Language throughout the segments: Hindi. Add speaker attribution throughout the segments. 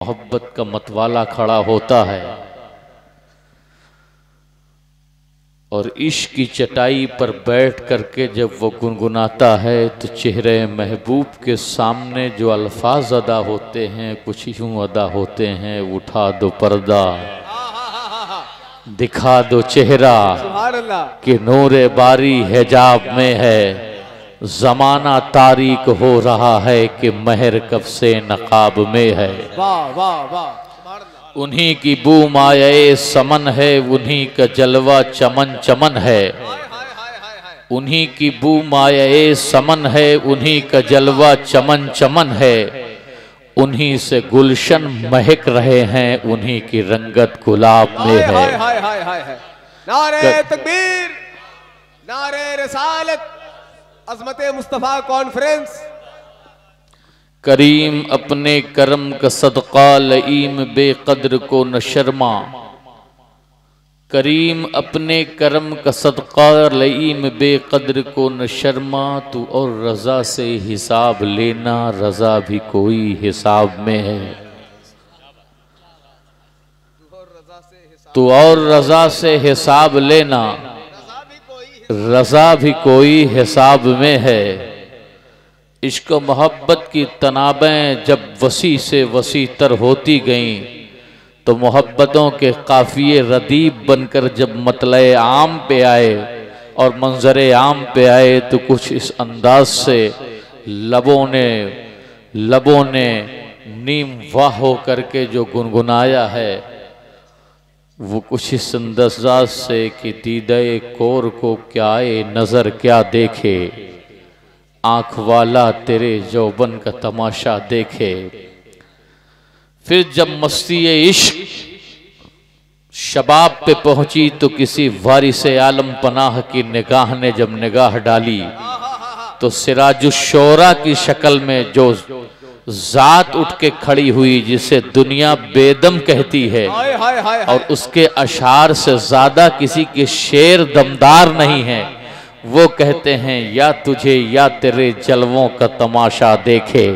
Speaker 1: मोहब्बत का मतवाला खड़ा होता है और इश्क की चटाई पर बैठ करके जब वो गुनगुनाता है तो चेहरे महबूब के सामने जो अल्फाज अदा होते हैं कुछ यूं अदा होते हैं, उठा दो पर्दा दिखा दो चेहरा कि नूरे बारी हिजाब में है, जमाना तारीक हो रहा है कि महर कब से नकाब में है।
Speaker 2: वाह वाह वाह।
Speaker 1: उन्हीं की बू माये समन है, उन्हीं का जलवा चमन चमन है। उन्हीं की बू माये समन है, उन्हीं का जलवा चमन चमन है। उन्हीं से गुलशन महक रहे हैं, उन्हीं की रंगत गुलाब में है।
Speaker 2: नारे तकबीर, नारे रिसालत, अज़मत मुस्तफ़ा कॉन्फ्रेंस।
Speaker 1: करीम अपने करम का सदका लईम बेकद्र को न शर्मा। करीम अपने करम का सदका लईम बेकद्र को न शर्मा। तू और रजा से हिसाब लेना, रजा भी कोई हिसाब में है। तू और रजा से हिसाब लेना, रजा भी कोई हिसाब में है। इश्क मोहब्बत की तनाबें जब वसी से वसी तर होती गईं तो मोहब्बतों के काफ़िए रदीब बनकर जब मतले आम पे आए और मंजरे आम पे आए तो कुछ इस अंदाज से लबों ने नीम वाह हो करके जो गुनगुनाया है वो कुछ इस अंदाज से कि दीदे कोर को क्या नज़र क्या देखे, आंख वाला तेरे जौबन का तमाशा देखे। फिर जब मस्ती इश्क शबाब पे पहुंची तो किसी वारिस आलम पनाह की निगाह ने जब निगाह डाली तो सिराजुश्शोरा की शक्ल में जो जात उठ के खड़ी हुई जिसे दुनिया बेदम कहती है और उसके अशार से ज्यादा किसी के शेर दमदार नहीं है, वो कहते हैं या तुझे या तेरे जलवों का तमाशा देखे।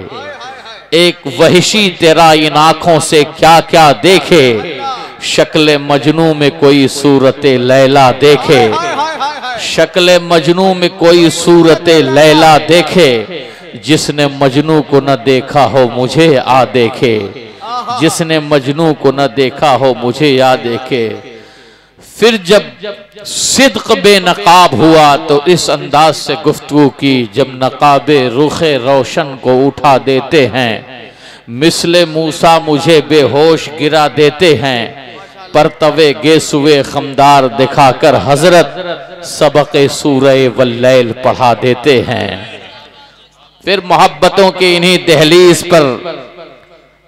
Speaker 1: एक वहशी तेरा इन आंखों से क्या क्या देखे, शक्ल मजनू में कोई सूरत लैला देखे। शक्ल मजनू में कोई सूरत लैला देखे, जिसने मजनू को न देखा हो मुझे आ देखे। जिसने मजनू को न देखा हो मुझे आ देखे। फिर जब सिद्क बेनकाब हुआ तो इस अंदाज से गुफ्तगू की जब नकाबे रुखे रोशन को उठा देते हैं, मिसले मूसा मुझे बेहोश गिरा देते हैं, परतवे गेसुए खमदार दिखाकर हजरत सबक़े सूरह वल्लैल पढ़ा देते हैं। फिर मोहब्बतों की इन्हीं दहलीज पर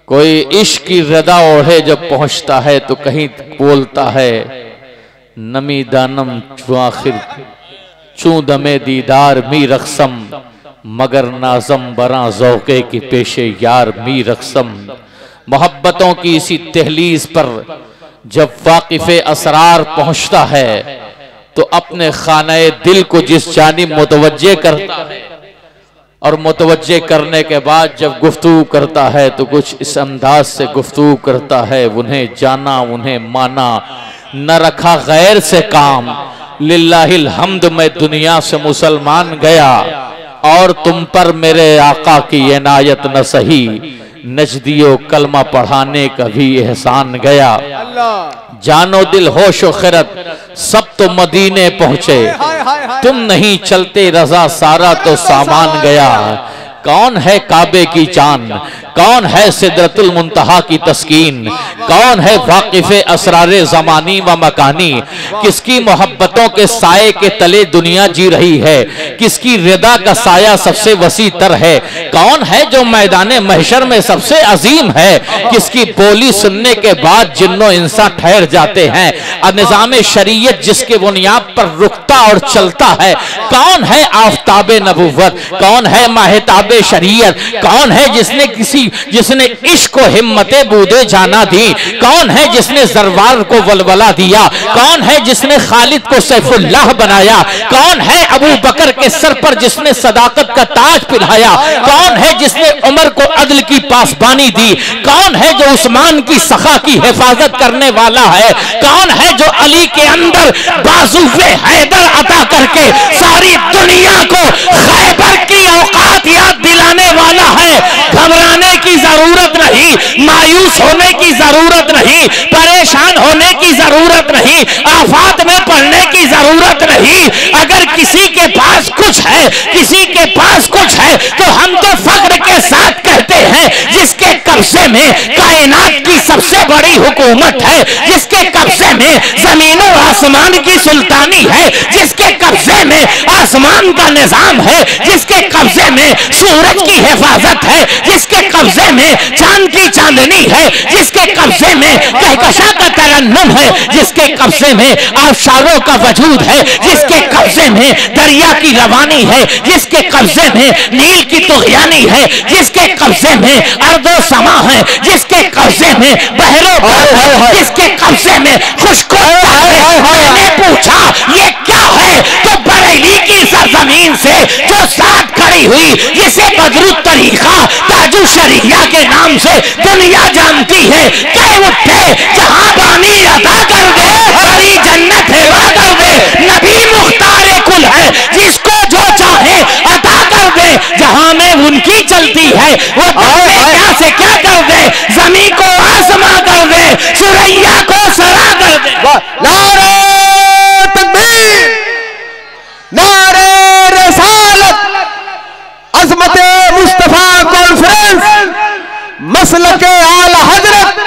Speaker 1: कोई इश्क की रदा ओढ़े जब पहुंचता है तो कहीं बोलता है नमी दानम आखिर चूदमे दीदार मी रक़सम, मगर नाजम बरा ज़ौक़े की पेशे यार मी रक़सम। मोहब्बतों की इसी तहलीज पर जब वाक़िफ़े असरार पहुंचता है तो अपने खाने दिल को जिस जानिब मुतवज्जे करता है और मुतवज्जे करने के बाद जब गुफ्तगू करता है तो कुछ इस अंदाज से गुफ्तगू करता है, उन्हें जाना उन्हें माना न रखा गैर से काम, लिल्लाहिल हम्द मैं दुनिया से मुसलमान गया और तुम पर मेरे आका की इनायत न सही, नजदियो कलमा पढ़ाने का भी एहसान गया। जानो दिल होशो खिरत सब तो मदीने पहुंचे, तुम नहीं चलते रजा सारा तो सामान गया। कौन है काबे की चान, कौन है सिदरतुल मुंतहा की तस्कीन, कौन है वाकिफ़े असरारे ज़मानी व मकानी, किसकी मोहब्बतों के साये के तले दुनिया जी रही है, किसकी रिदा का साया सबसे वसी तर है, कौन है जो मैदाने महशर में सबसे अजीम है, किसकी बोली सुनने के बाद जिन्नो इंसान ठहर जाते हैं, निज़ाम शरीयत जिसके बुनियाद पर रुकता और चलता है। कौन है आफताबे नबुव्वत, कौन है माहिताबे शरीयत, कौन है जिसने किसी जिसने इश्क को हिम्मते बूदे जाना दी? कौन है जिसने जरवार को वलवला दिया? कौन है जिसने खालिद को सैफुल्लाह बनाया? कौन है अबू बकर के सर पर जिसने सदाकत का ताज पिलाया? कौन है जिसने उमर को अदल की पासबानी दी? कौन है जो उस्मान की सखा की हिफाजत करने वाला है? कौन है जो अली के अंदर बाजुए हैदर अता करके सारी दुनिया को खैबर की औकात याद दिलाने वाला है? घबराने की जरूरत नहीं, मायूस होने की जरूरत नहीं, परेशान होने की जरूरत नहीं, आफात में पड़ने की जरूरत नहीं। अगर किसी के पास कुछ है, किसी के पास कुछ है, तो हम तो फख्र के साथ कहते हैं जिसके कब्जे में कायनात की सबसे बड़ी हुकूमत है, जिसके कब्जे में जमीन और आसमान की सुल्तानी है, जिसके कब्जे में आसमान का निजाम है, जिसके कब्जे में सूरज की हिफाजत है, जिसके कब्जे में चांद की चांदनी है, जिसके कब्जे में कहकशा का तरन्नुम है, जिसके कब्जे में आबशारों का वजूद है, जिसके कब्जे में दरिया की रवानी है, जिसके कब्जे में नील की तुगयानी है, जिसके कब्जे में अर्दो समा है, जिसके कब्जे में बहरो है, जिसके कब्जे में खुशको है। मैंने पूछा ये क्या है? तो बरेली की सरजमीन से जो साथ खड़ी हुई, जिसे बदरू तरीका ताजु शरिया के नाम से दुनिया जानती है, कह उठे जहां बानी अदा कर दे, बड़ी जन्नत हेवा कर दे, नबी मुख्तार कुल है, जिसको जो चाहे अता कर दे, जहां में उनकी चलती है वो क्या से क्या कर दे, जमी को आसमां कर दे, सुरैया को सरा कर दे।
Speaker 2: नारे तकबीर, नारे रसालत, अज़मते मुस्तफा कॉन्फ्रेंस, मसलके आला हजरत,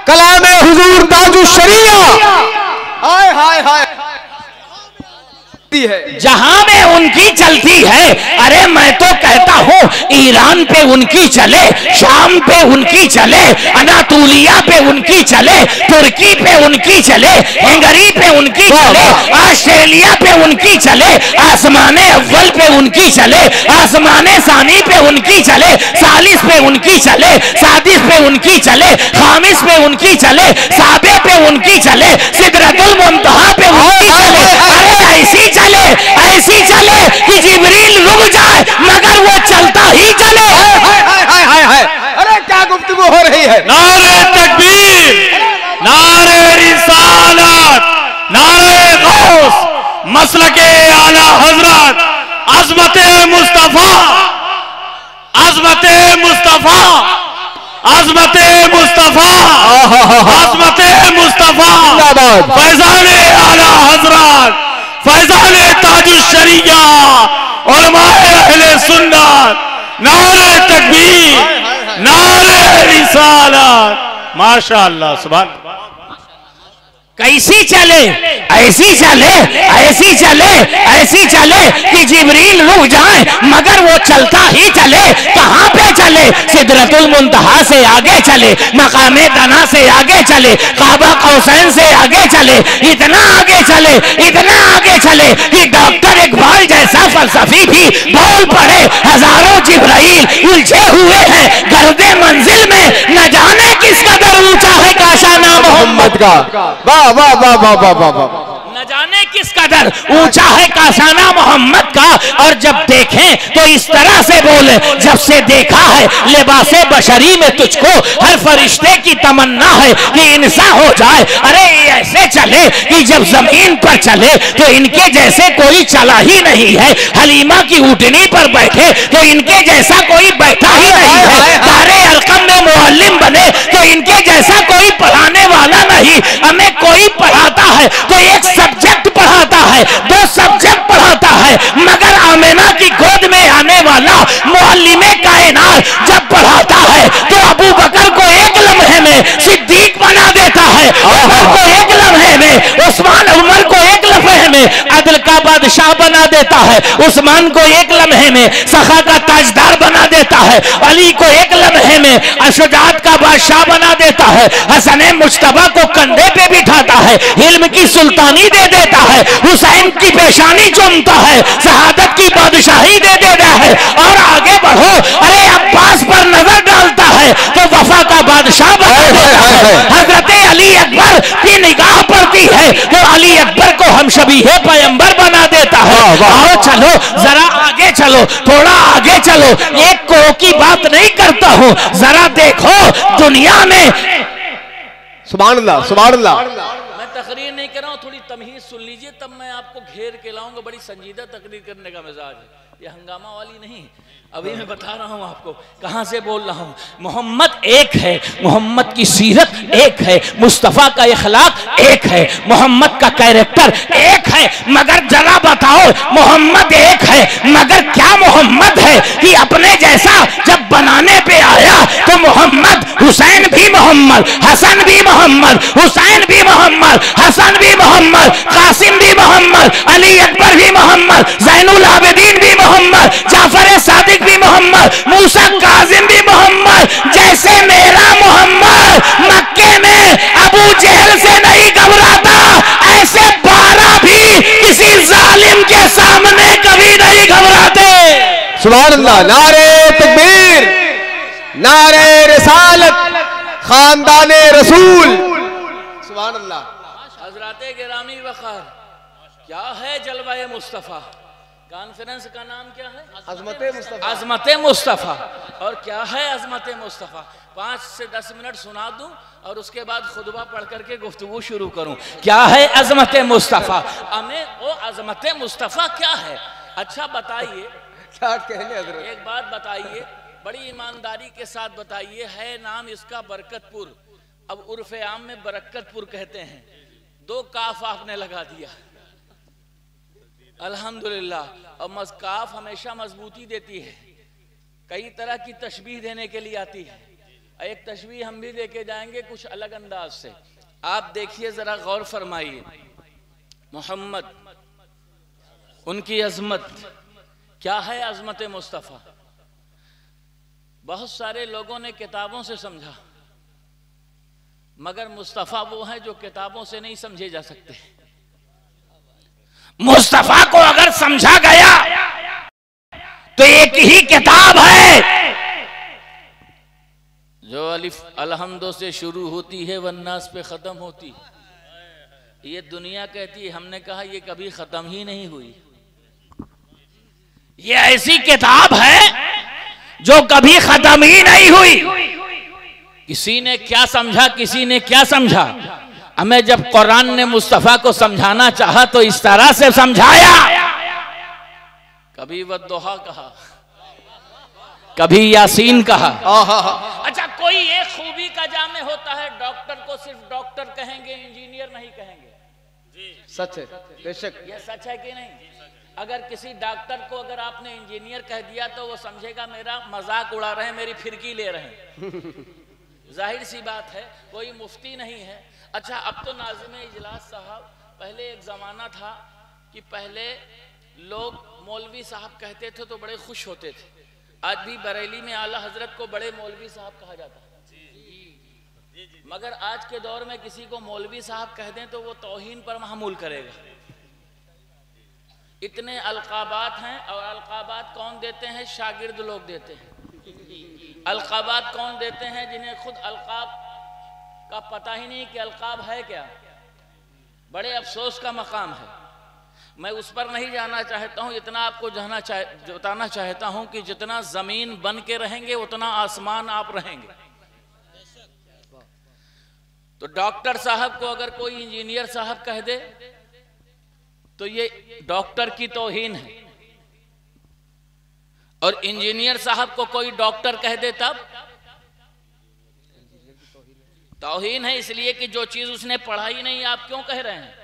Speaker 2: कलामे हुजूर ताजु शरिया। हाय हाय हाय है
Speaker 1: जहां में उनकी चलती है। अरे मैं तो कहता हूं ईरान पे उनकी चले, शाम पे उनकी चले, अनातोलिया पे उनकी चले, तुर्की पे उनकी चले, हंगरी पे उनकी चले, ऑस्ट्रेलिया पे उनकी चले, आसमाने अव्वल पे उनकी चले, आसमाने सानी पे उनकी चले, सालिस पे उनकी चले, सादिस पे उनकी चले, खामिस पे उनकी चले, साबे पे उनकी चले, सिदरतुल मुंतहा पे उनकी चले। अरे ऐसी चले कि जिब्रील रुक जाए मगर वो चलता ही चले।
Speaker 2: अरे क्या गुफ्तगू हो रही है?
Speaker 3: नारे तकबीर, नारे रिसालत, नारे गौस, मसलके आला हजरत, अज़मते मुस्तफा, अज़मते मुस्तफा, अज़मते मुस्तफा, अज़मते मुस्तफा, फैज़ाने आला हजरत, फैज़ाने ताजुश शरिया, उलमाए अहले सुन्नत, नारे तकबीर, नारे रिसालत। माशाअल्लाह, सुभान।
Speaker 1: कैसी चले? ऐसी चले, ऐसी चले, ऐसी चले कि जिब्रील रुक जाए मगर वो चलता ही चले। कहां पे चले? सिदरतुल मुंतहा से आगे चले, मकामे दना से आगे चले, काबा कौसैन से आगे चले, इतना आगे चले, इतना आगे चले कि डॉक्टर इकबाल जैसा फलसफी भी बोल पड़े, हजारों जिब्राइल उलझे हुए हैं गर्दे मंजिल में, न जाने किस कदर ऊंचा है काशाना मोहम्मद का।
Speaker 2: वाह वाह वाह वाह वाह वाह वाह।
Speaker 1: न जाने किस कदर ऊंचा है काशाना मोहम्मद का। और जब देखें तो इस तरह से बोले, जब से देखा है लिबासे बशरी में तुझको, हर फरिश्ते की तमन्ना है कि इंसान हो जाए। अरे ऐसे चले कि जब जमीन पर चले तो इनके जैसे कोई चला ही नहीं है, हलीमा की ऊँटनी पर बैठे तो इनके जैसा कोई बैठा ही नहीं है, दारे अलकम में मुअल्लिम बने तो इनके जैसा कोई पढ़ाने वाला नहीं। हमें कोई पढ़ाता है तो एक सब्जेक्ट पढ़ाता है, दो सब्जेक्ट पढ़ाता है, मगर आमिना की गोद में आने वाला मुअल्लिमे कायनात जब पढ़ाता है तो अबू बकर को एक लम्हे में सिद्दीक बना देता है, उमर को एक लम्हे में उस्मान, उमर को एक लम्हे में अदल का बादशाह बना देता है, उस्मान को एक लम्हे में सखा का ताजदार बना देता है, अली को एक लम्हे में अशुजात का बादशाह बना देता है, हसन मुज्तबा को कंधे पे बिठाता है, इल्म की सुल्तानी दे देता है, हुसैन की पेशानी चूमता है, शहादत की बादशाही दे देता है। और आगे बढ़ो, अरे अब्बास पर नजर डालता
Speaker 3: है तो वफा का बादशाह बना देता है। हजरत अली अकबर की निगाह पड़ती है तो अली अकबर को हम शबीहे पैगंबर बना देता है। आओ चलो जरा आगे चलो, थोड़ा आगे चलो, एक को की बात नहीं करता हूं, जरा देखो दुनिया में।
Speaker 2: सुभान अल्लाह, सुभान अल्लाह।
Speaker 1: मैं तकरीर नहीं कर रहा हूँ, थोड़ी तमहीद सुन लीजिए, तब मैं आपको घेर के लाऊंगा। बड़ी संजीदा तकरीर करने का मिजाज है, ये हंगामा वाली नहीं। अभी मैं बता रहा हूँ आपको कहां से बोल रहा हूँ। मोहम्मद एक है, मोहम्मद की सीरत एक है, मुस्तफ़ा का इखलाक एक है, मोहम्मद का कैरेक्टर एक है। मगर जरा बताओ, मोहम्मद एक है मगर क्या मोहम्मद है कि अपने जैसा जब बनाने पे आया तो मोहम्मद हुसैन भी मोहम्मद, हसन भी मोहम्मद, हुसैन भी मोहम्मद, हसन भी मोहम्मद, कासिम भी मोहम्मद, अली अकबर भी मोहम्मद, ज़ैनुल आबिदीन भी मोहम्मद, जाफर सादिक भी मोहम्मद, मूसा काजिम भी मोहम्मद। जैसे मेरा मोहम्मद मक्के में अबू जहल से नहीं घबराता, ऐसे 12 भी किसी जालिम के सामने कभी नहीं घबराते।
Speaker 2: सुभान अल्लाह। नारे तकबीर, नारे रिसालत, खानदाने रसूल। सुभान अल्लाह।
Speaker 1: हजराते गिरामी वक़ार, क्या है जलवाए मुस्तफ़ा? कॉन्फ्रेंस का नाम क्या है?
Speaker 2: अज़मते मुस्तफ़ा।
Speaker 1: अज़मते मुस्तफ़ा। और क्या है अज़मते मुस्तफ़ा? 5 से 10 मिनट सुना दूं और उसके बाद खुतबा पढ़ करके गुफ्तगू शुरू करूं। क्या है अज़मते मुस्तफ़ा? हमें वो अज़मते मुस्तफ़ा क्या है? अच्छा बताइए,
Speaker 2: क्या कहने हज़रत?
Speaker 1: एक बात बताइए, बड़ी ईमानदारी के साथ बताइए। है नाम इसका बरकतपुर, अब उर्फ़ आम में बरकतपुर कहते हैं। 2 काफ आपने लगा दिया, अल्हम्दुलिल्लाह। और काफ हमेशा मजबूती देती है, कई तरह की तशबीह देने के लिए आती है। एक तशबीह हम भी देके जाएंगे कुछ अलग अंदाज से, आप देखिए जरा गौर फरमाइए। मोहम्मद, उनकी अजमत क्या है? अजमत मुस्तफ़ा बहुत सारे लोगों ने किताबों से समझा, मगर मुस्तफ़ा वो है जो किताबों से नहीं समझे जा सकते।
Speaker 3: मुस्तफा को अगर समझा गया तो एक ही किताब है
Speaker 1: जो अलिफ अलहम्दो से शुरू होती है वन्नास पे खत्म होती। ये दुनिया कहती है, हमने कहा ये कभी खत्म ही नहीं हुई।
Speaker 3: ये ऐसी किताब है जो कभी खत्म ही नहीं हुई।
Speaker 1: किसी ने क्या समझा, किसी ने क्या समझा। हमें जब कुरान ने मुस्तफ़ा को समझाना चाहा तो इस तरह से समझाया। कभी वद्दुहा कहा, कभी यासीन कहा।
Speaker 3: अच्छा, कोई एक खूबी का जामे होता है, डॉक्टर को सिर्फ डॉक्टर कहेंगे, इंजीनियर नहीं कहेंगे।
Speaker 2: सच है, बेशक
Speaker 1: ये सच है कि नहीं? अगर किसी डॉक्टर को अगर आपने इंजीनियर कह दिया तो वो समझेगा मेरा मजाक उड़ा रहे हैं, मेरी फिरकी ले रहे हैं। जाहिर सी बात है, कोई मुफ्ती नहीं है। अच्छा, अब तो नाज़िम इजलास साहब, पहले एक ज़माना था कि पहले लोग मौलवी साहब कहते थे तो बड़े खुश होते थे। आज भी बरेली में आला हजरत को बड़े मौलवी साहब कहा जाता है, मगर आज के दौर में किसी को मौलवी साहब कह दें तो वो तौहीन पर महमूल करेगा। इतने अलकाबात हैं, और अलकाबात कौन देते हैं? शागिर्द लोग देते हैं। अलकाबात कौन देते हैं? जिन्हें खुद अलकाब का पता ही नहीं कि अलकाब है क्या। बड़े अफसोस का मकाम है। मैं उस पर नहीं जाना चाहता हूँ, इतना आपको बताना चाहता हूँ कि जितना जमीन बन के रहेंगे उतना आसमान आप रहेंगे। तो डॉक्टर साहब को अगर कोई इंजीनियर साहब कह दे तो ये डॉक्टर की तौहीन है, और इंजीनियर साहब को कोई डॉक्टर कह दे तब तौहीन है। इसलिए कि जो चीज उसने पढ़ाई नहीं, आप क्यों कह रहे हैं?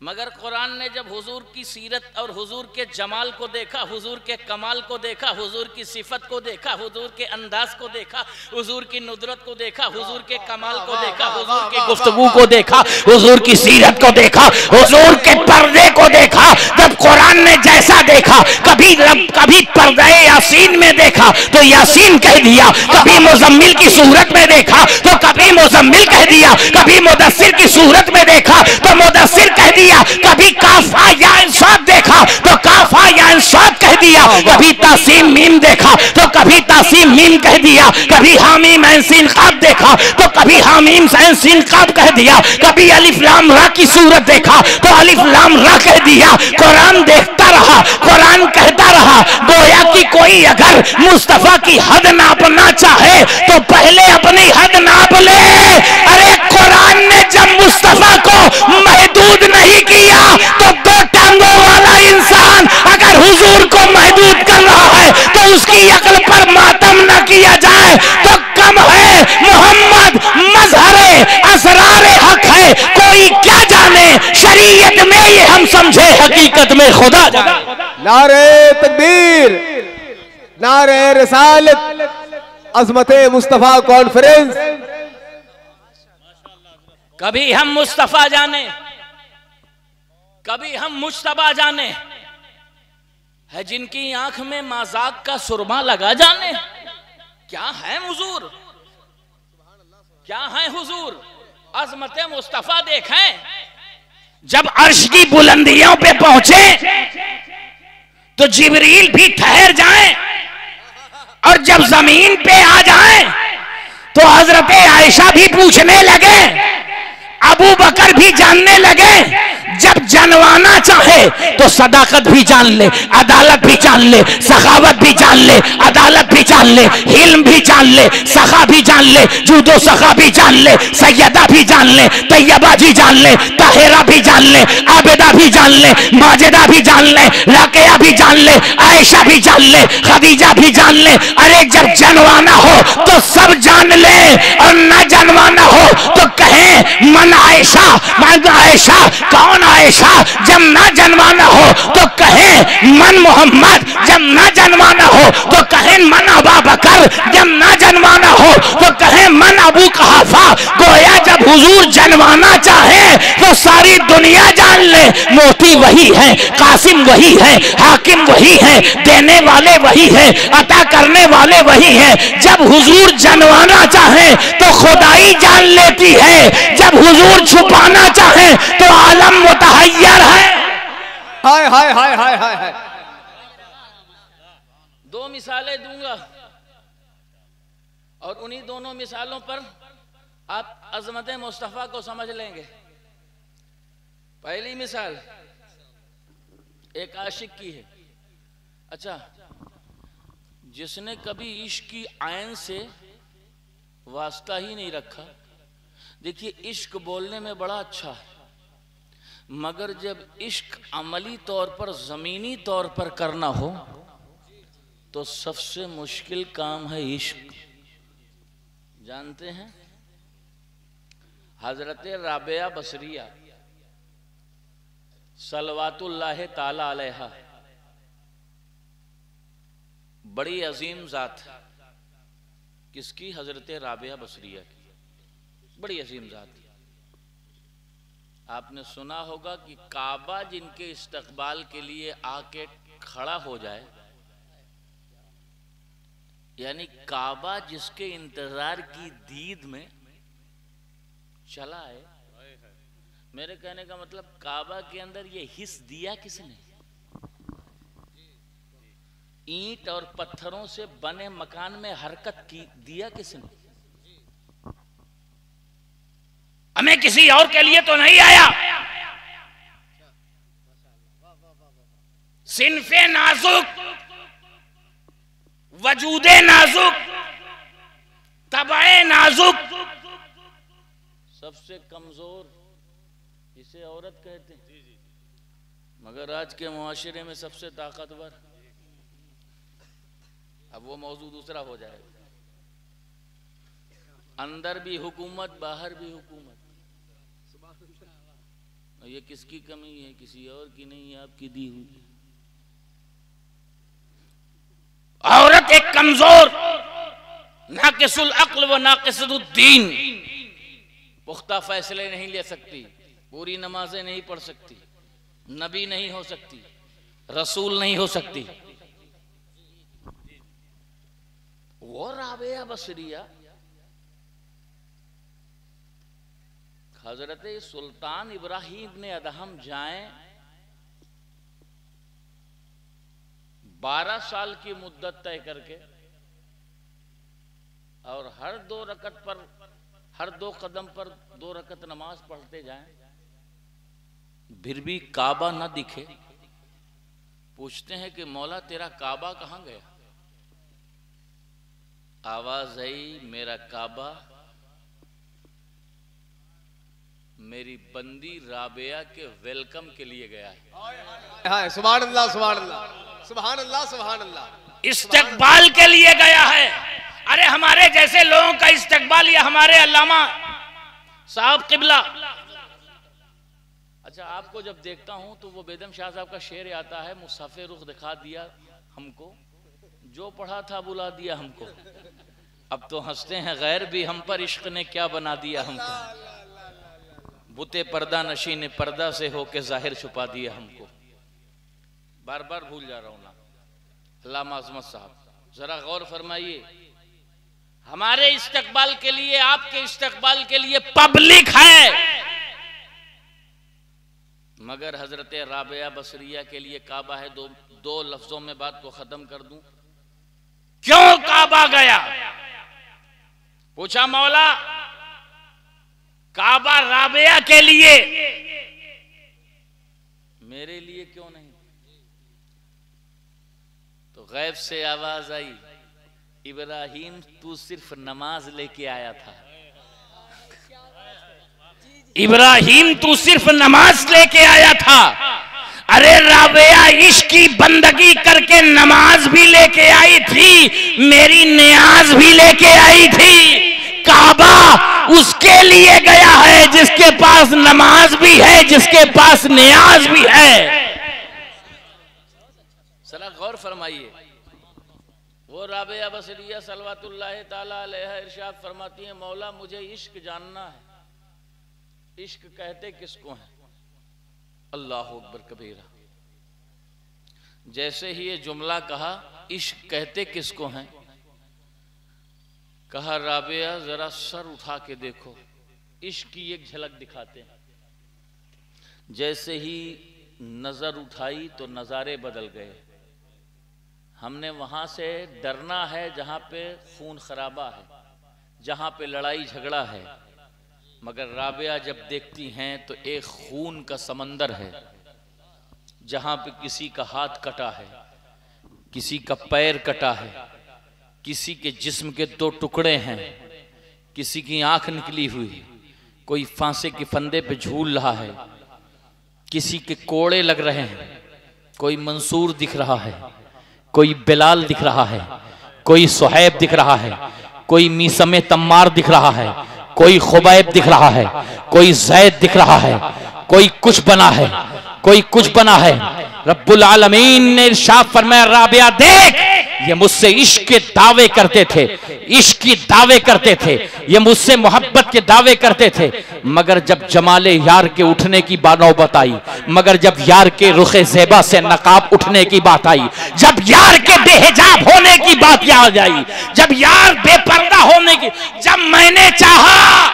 Speaker 1: मगर कुरान ने जब हुजूर की सीरत और हुजूर के जमाल को देखा, हुजूर के कमाल को देखा, हुजूर की सिफत को देखा, हुजूर के अंदाज को देखा, हुजूर की नुदरत को देखा, हुजूर के कमाल को देखा, हुजूर की गुफ्तगू को देखा, हुजूर की सीरत को देखा, हुजूर के पर्दे को देखा, जब कुरान ने जैसा देखा, कभी पर्दे यासीन में देखा तो यासीन कह दिया, कभी मुजम्मिल की सूरत में देखा तो कभी मुजम्मिल कह दिया, कभी मुदस्सिर की सूरत में देखा तो मुदस्सिर कह दिया, कभी काफा या इंसाफ देखा तो काफा या इंसाफ कह दिया,
Speaker 3: दिया, कभी तासीम मीम देखा तो कभी तासीम मीम कह दिया, कभी हामीम ऐन सीन काफ देखा तो कभी हामीम ऐन सीन काफ कह दिया, कभी अलिफ लाम रा की सूरत देखा तो अलिफ लाम रा कह दिया। कुरान देखता रहा, कुरान कहता रहा। गोया कि कोई अगर मुस्तफा की हद नापना चाहे तो पहले अपनी हद नाप ले। अरे कुरान ने जब मुस्तफा को महदूद नहीं किया तो दो टांगों वाला इंसान अगर हुजूर को महदूद कर रहा है तो उसकी अक्ल पर मातम न किया जाए तो कम है। मोहम्मद मजहरे असरारे हक है, कोई क्या जाने शरीयत में ये हम समझे हकीकत में खुदा जाने।
Speaker 2: नारे तकबीर, नारे रिसालत, अज़मते मुस्तफा कॉन्फ्रेंस।
Speaker 3: कभी हम मुस्तफा जाने, कभी हम मुश्तबा जाने, है जिनकी आंख में मजाक का सुरमा लगा जाने। क्या है हुजूर, क्या है हुजूर, अज़मते मुस्तफा देखें। जब अर्श की बुलंदियों पे पहुंचे तो जिब्रील भी ठहर जाएं, और जब जमीन पे आ जाएं तो हजरत आयशा भी पूछने लगे, अबू बकर भी जानने लगे। जब जनवाना चाहे तो सदाकत भी जान ले, अदालत भी जान ले, सखावत भी जान ले, अदालत भी जान ले, हिल्म भी जान ले, सखा भी जान ले, जूदो सखा भी जान ले, सैयदा भी जान ले, तैयबा भी जान ले, ताहिरा भी जान ले, आबिदा भी जान ले, माजिदा भी जान ले, राकिया भी जान ले, आयशा भी जान ले, खदीजा भी जान ले। अरे जब जनवाना हो तो सब जान ले, और न जनवाना हो तो कहें मन आयशा, मन आयशा, कौन आयशा। जब ना जनवाना हो तो कहें मन मोहम्मद, जब ना जनवाना हो तो कहें मन अबा बकर, जब ना जनवाना हो तो कहें मन अबू कहाफा। गोया जब हुजूर जनवाना चाहे तो सारी दुनिया जान ले। मोती वही है, कासिम वही है, हाकिम वही है, देने वाले वही है, अता करने वाले वही है। जब हुजूर जनवाना चाहे तो खुदाई जान लेती है, जब हुजूर छुपाना चाहे तो आलम मुतहय्यर है।
Speaker 2: हाय हाय हाय हाय हाय हाय।
Speaker 3: दो मिसालें दूंगा और उन्हीं दोनों मिसालों पर आप अजमत मुस्तफा को समझ लेंगे। पहली मिसाल एक आशिक की है। अच्छा, जिसने कभी इश्क की आयन से वास्ता ही नहीं रखा। देखिए, इश्क बोलने में बड़ा अच्छा है, मगर जब इश्क अमली तौर पर, जमीनी तौर पर करना हो तो सबसे मुश्किल काम है इश्क। जानते हैं हजरत राबिया बसरिया सलवातुल्लाह ताला अलैहा बड़ी अजीम जात है। किसकी? हजरत राबिया बसरिया की। बड़ी अजीम जात। आपने सुना होगा कि काबा जिनके इस्तकबाल के लिए आके खड़ा हो जाए, यानी काबा जिसके इंतजार की दीद में चला है। मेरे कहने का मतलब, काबा के अंदर ये हिस्स दिया किसने? ईंट और पत्थरों से बने मकान में हरकत की दिया किसने? हमें किसी और के लिए तो नहीं आया। सिनफे नाजुक, वजूदे नाजुक, तबाए नाजुक, सबसे कमजोर इसे औरत कहते हैं, मगर आज के मुआशरे में सबसे ताकतवर। अब वो मौजू दूसरा हो जाएगा। अंदर भी हुकूमत, बाहर भी हुकूमत। ये किसकी कमी है? किसी और की नहीं, आपकी दी हुई। औरत एक कमजोर, नाकिसुल अक्ल व नाकिसुद्दीन, पुख्ता फैसले नहीं ले सकती, पूरी नमाजें नहीं पढ़ सकती, नबी नहीं हो सकती, रसूल नहीं हो सकती। वो राबिया बसरिया हजरत सुल्तान इब्राहिम ने अदहम जाए
Speaker 1: 12 साल की मुद्दत तय करके और हर 2 रकत पर, हर 2 कदम पर 2 रकत नमाज पढ़ते जाएं, फिर भी काबा ना दिखे। पूछते हैं कि मौला तेरा काबा कहां गया? आवाज आई, मेरा काबा मेरी बंदी राबिया के वेलकम के लिए गया है।
Speaker 2: सुभान अल्लाह, सुभान अल्लाह, सुभान अल्लाह, सुभान अल्लाह।
Speaker 3: इस्तकबाल के लिए गया है। अरे हमारे जैसे लोगों का इस्तकबाल, या हमारे अल्लामा साहब किबला।
Speaker 1: अच्छा, आपको जब देखता हूं तो वो बेदम शाह साहब का शेर आता है, मुसाफिर रुख दिखा दिया हमको, जो पढ़ा था बुला दिया हमको। अब तो हंसते हैं गैर भी हम पर, इश्क ने क्या बना दिया हमको। बुते पर्दा नशी ने पर्दा से होके जाहिर छुपा दिया हमको। बार बार भूल जा रहा हूं ना। अल्लामा अज़मत साहब, जरा गौर फरमाइए, हमारे इस्तकबाल के लिए, आपके इस्तकबाल के लिए
Speaker 3: पब्लिक है,
Speaker 1: मगर हजरत राबिया बसरिया के लिए काबा है। दो लफ्जों में बात को खत्म कर दूं।
Speaker 3: क्यों काबा गया? पूछा मौला, काबा राबिया के लिए,
Speaker 1: मेरे लिए क्यों नहीं? तो गैब से आवाज आई, इब्राहिम तू सिर्फ नमाज लेके आया था।
Speaker 3: इब्राहिम तू सिर्फ नमाज लेके आया था। अरे राबिया इश्क की बंदगी करके नमाज भी लेके आई थी, मेरी नियाज भी लेके आई थी। काबा उसके लिए गया है जिसके पास नमाज भी है, जिसके पास नियाज भी है।
Speaker 1: जरा गौर फरमाइए, वो राबिया बसरिया सल्लल्लाहु ताला अलैहा इरशाद फरमाती है, मौला मुझे इश्क जानना है। इश्क कहते किसको है? अल्लाहु अकबर कबीरा। जैसे ही ये जुमला कहा, इश्क कहते किसको हैं, कहा राबिया जरा सर उठा के देखो, इश्क की एक झलक दिखाते हैं। जैसे ही नजर उठाई तो नजारे बदल गए। हमने वहां से डरना है जहां पे खून खराबा है, जहां पे लड़ाई झगड़ा है, मगर राबिया जब देखती हैं तो एक खून का समंदर है, जहां पे किसी का हाथ कटा है, किसी का पैर कटा है, किसी के जिस्म के 2 टुकड़े हैं, किसी की आंख निकली हुई है, कोई फांसे के फंदे पे झूल रहा है, किसी के कोड़े लग रहे हैं, कोई मंसूर दिख रहा है, कोई बिलाल दिख रहा है, कोई सुहैब दिख रहा है, कोई मीसम तम्मार दिख रहा है, कोई खुबैब दिख रहा है, कोई जैद दिख रहा है, कोई कुछ बना है, कोई कुछ बना है। रब्बुल आलमीन ने इरशाद फरमाया, राबिया देख, ये मुझसे इश्क के दावे करते थे, इश्क की दावे करते थे, ये मुझसे मोहब्बत के दावे करते थे, मगर जब जमाले यार के उठने की नौबत आई, मगर जब यार के रुखे ज़ेबा से नकाब उठने की बात आई, जब यार के बेहिजाब होने की बात याद आई, जब यार बेपर्दा होने की, जब मैंने चाहा